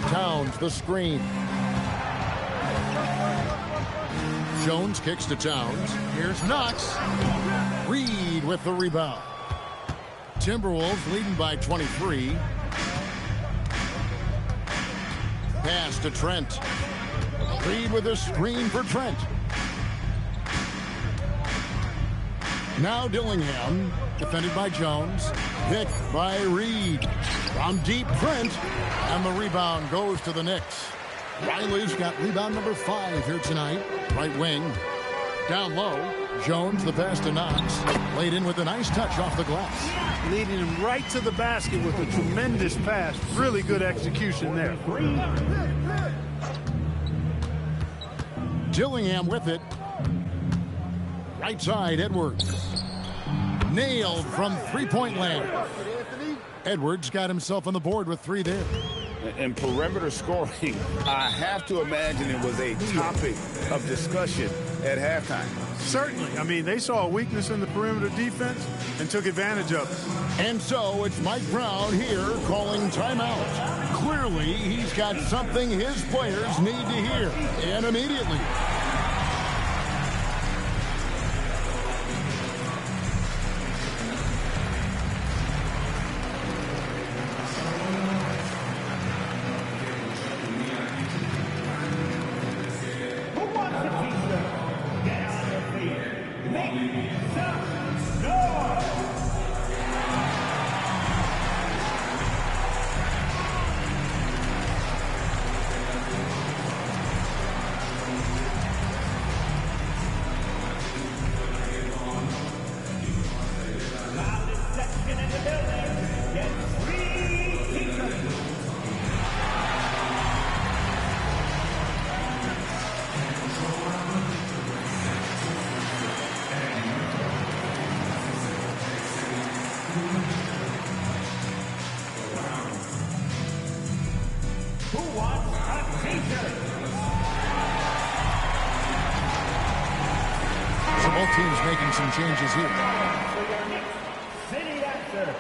Towns, the screen. Jones kicks to Towns. Here's Knox. Reed with the rebound. Timberwolves leading by 23. Pass to Trent. Reed with a screen for Trent. Now Dillingham, defended by Jones. Picked by Reed. From deep, Trent. And the rebound goes to the Knicks. Riley's got rebound number 5 here tonight. Right wing. Down low. Jones, the pass to Knox. Laid in with a nice touch off the glass. Leading him right to the basket with a tremendous pass. Really good execution there. Dillingham with it. Right side, Edwards. Nailed from three-point land. Edwards got himself on the board with 3 there. And perimeter scoring, I have to imagine it was a topic of discussion at halftime. Certainly. I mean, they saw a weakness in the perimeter defense and took advantage of it. And so it's Mike Brown here calling timeout. Clearly, he's got something his players need to hear, and immediately. So both teams making some changes here. City answer.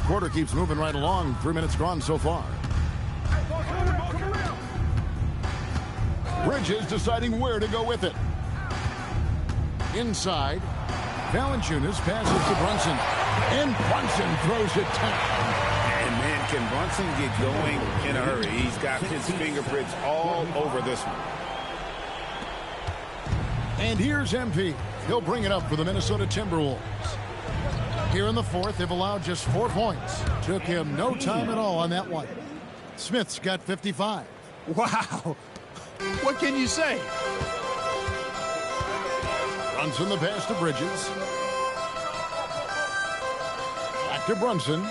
Quarter keeps moving right along. 3 minutes gone so far. Bridges deciding where to go with it. Inside. Valanciunas passes to Brunson. And Brunson throws it down. And man, can Brunson get going in a hurry? He's got his fingerprints all over this one. And here's MP. He'll bring it up for the Minnesota Timberwolves. Here in the fourth, they've allowed just 4 points. Took him no time at all on that one. Smith's got 55. Wow. What can you say? Brunson the pass to Bridges. Back to Brunson.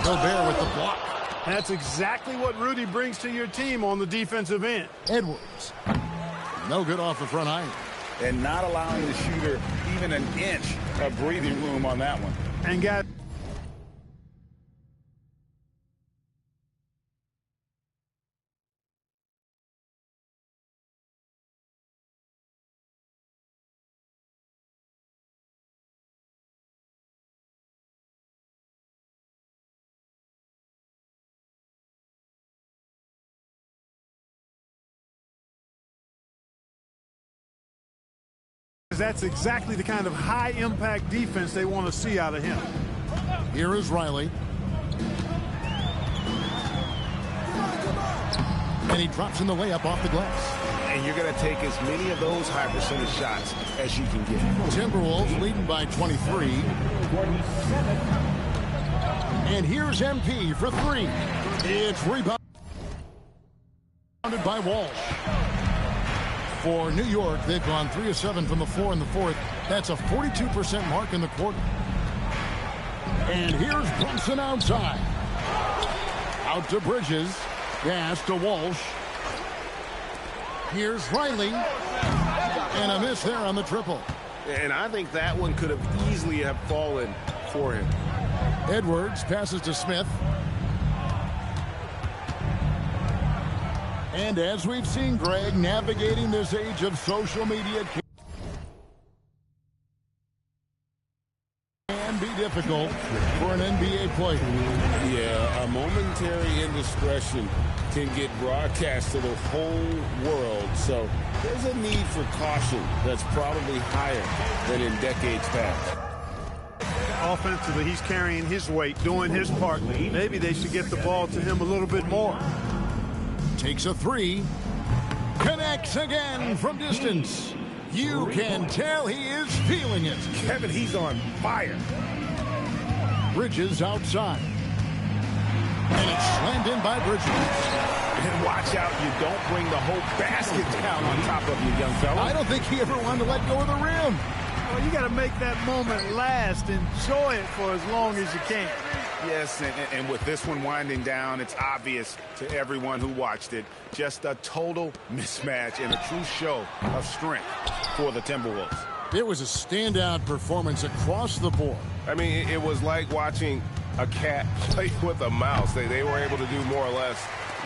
Gobert with the block. That's exactly what Rudy brings to your team on the defensive end. Edwards. No good off the front iron. And not allowing the shooter even an inch of breathing room on that one. And got that's exactly the kind of high-impact defense they want to see out of him. Here is Riley. And he drops in the layup off the glass. And you're going to take as many of those high percentage shots as you can get. Timberwolves leading by 23. And here's MP for 3. It's rebounded by Walsh. For New York, they've gone 3 of 7 from the floor in the fourth. That's a 42% mark in the quarter. And here's Brunson outside. Out to Bridges. Pass to Walsh. Here's Riley. And a miss there on the triple. And I think that one could have easily have fallen for him. Edwards passes to Smith. And as we've seen, Greg, navigating this age of social media can be difficult for an NBA player. Yeah, a momentary indiscretion can get broadcast to the whole world. So there's a need for caution that's probably higher than in decades past. Offensively, he's carrying his weight, doing his part. Maybe they should get the ball to him a little bit more. Takes a 3. Connects again from distance. You can tell he is feeling it. Kevin, he's on fire. Bridges outside. And it's slammed in by Bridges. And watch out, you don't bring the whole basket down on top of you, young fella. I don't think he ever wanted to let go of the rim. Well, you got to make that moment last. Enjoy it for as long as you can. Yes, and with this one winding down, it's obvious to everyone who watched it. Just a total mismatch and a true show of strength for the Timberwolves. It was a standout performance across the board. I mean, it was like watching a cat play with a mouse. They were able to do more or less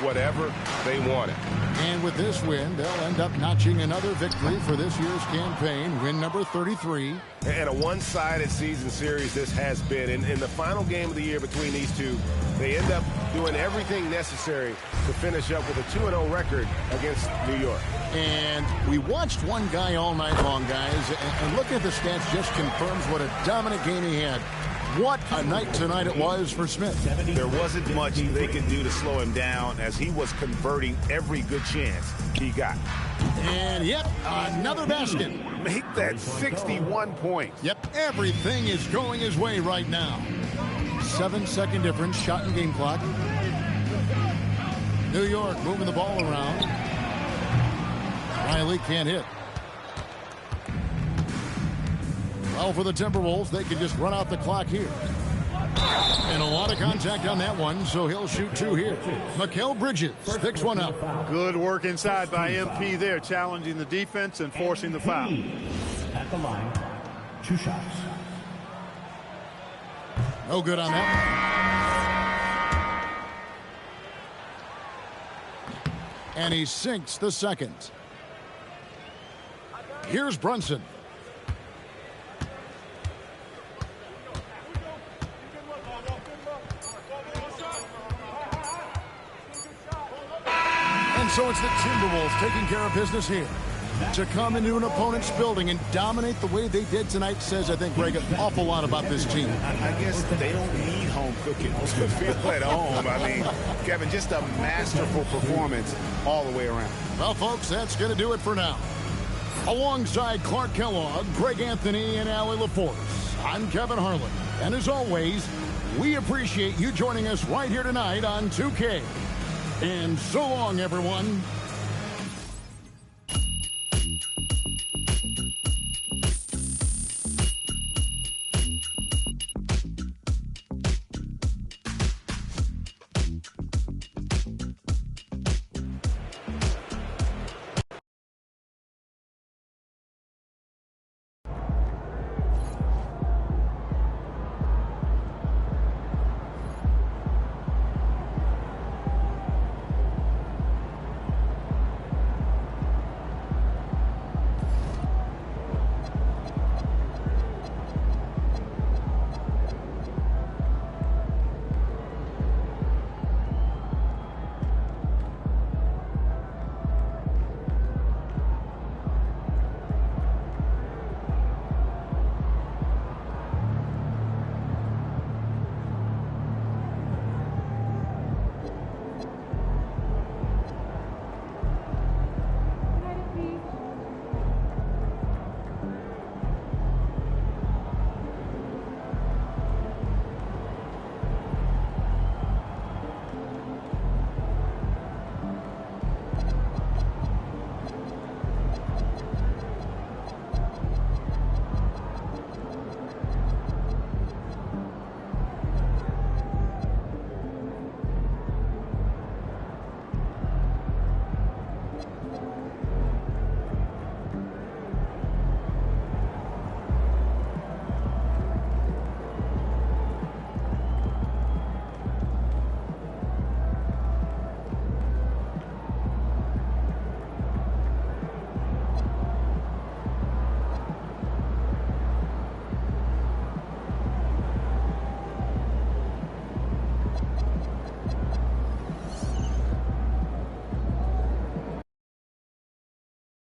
whatever they wanted. And with this win, they'll end up notching another victory for this year's campaign, win number 33. And a one-sided season series this has been. In the final game of the year between these two, they end up doing everything necessary to finish up with a 2-0 record against New York. And we watched one guy all night long, guys, and looking at the stats just confirms what a dominant game he had. What a night tonight it was for Smith. There wasn't much they could do to slow him down as he was converting every good chance he got. And yep, another basket. Make that 61 points. Yep, everything is going his way right now. 7-second difference, shot and game clock. New York moving the ball around. Riley can't hit. Well, for the Timberwolves, they can just run out the clock here. And a lot of contact on that one, so he'll shoot 2 here. Mikal Bridges picks one up. Good work inside by MP there, challenging the defense and forcing the foul. At the line, 2 shots. No good on that one. And he sinks the second. Here's Brunson. So it's the Timberwolves taking care of business here. To come into an opponent's building and dominate the way they did tonight says, I think, Greg, an awful lot about this team. I guess they don't need home cooking to feel at home. I mean, Kevin, just a masterful performance all the way around. Well, folks, that's going to do it for now. Alongside Clark Kellogg, Greg Anthony, and Allie LaForce, I'm Kevin Harlan. And as always, we appreciate you joining us right here tonight on 2K. And so long, everyone.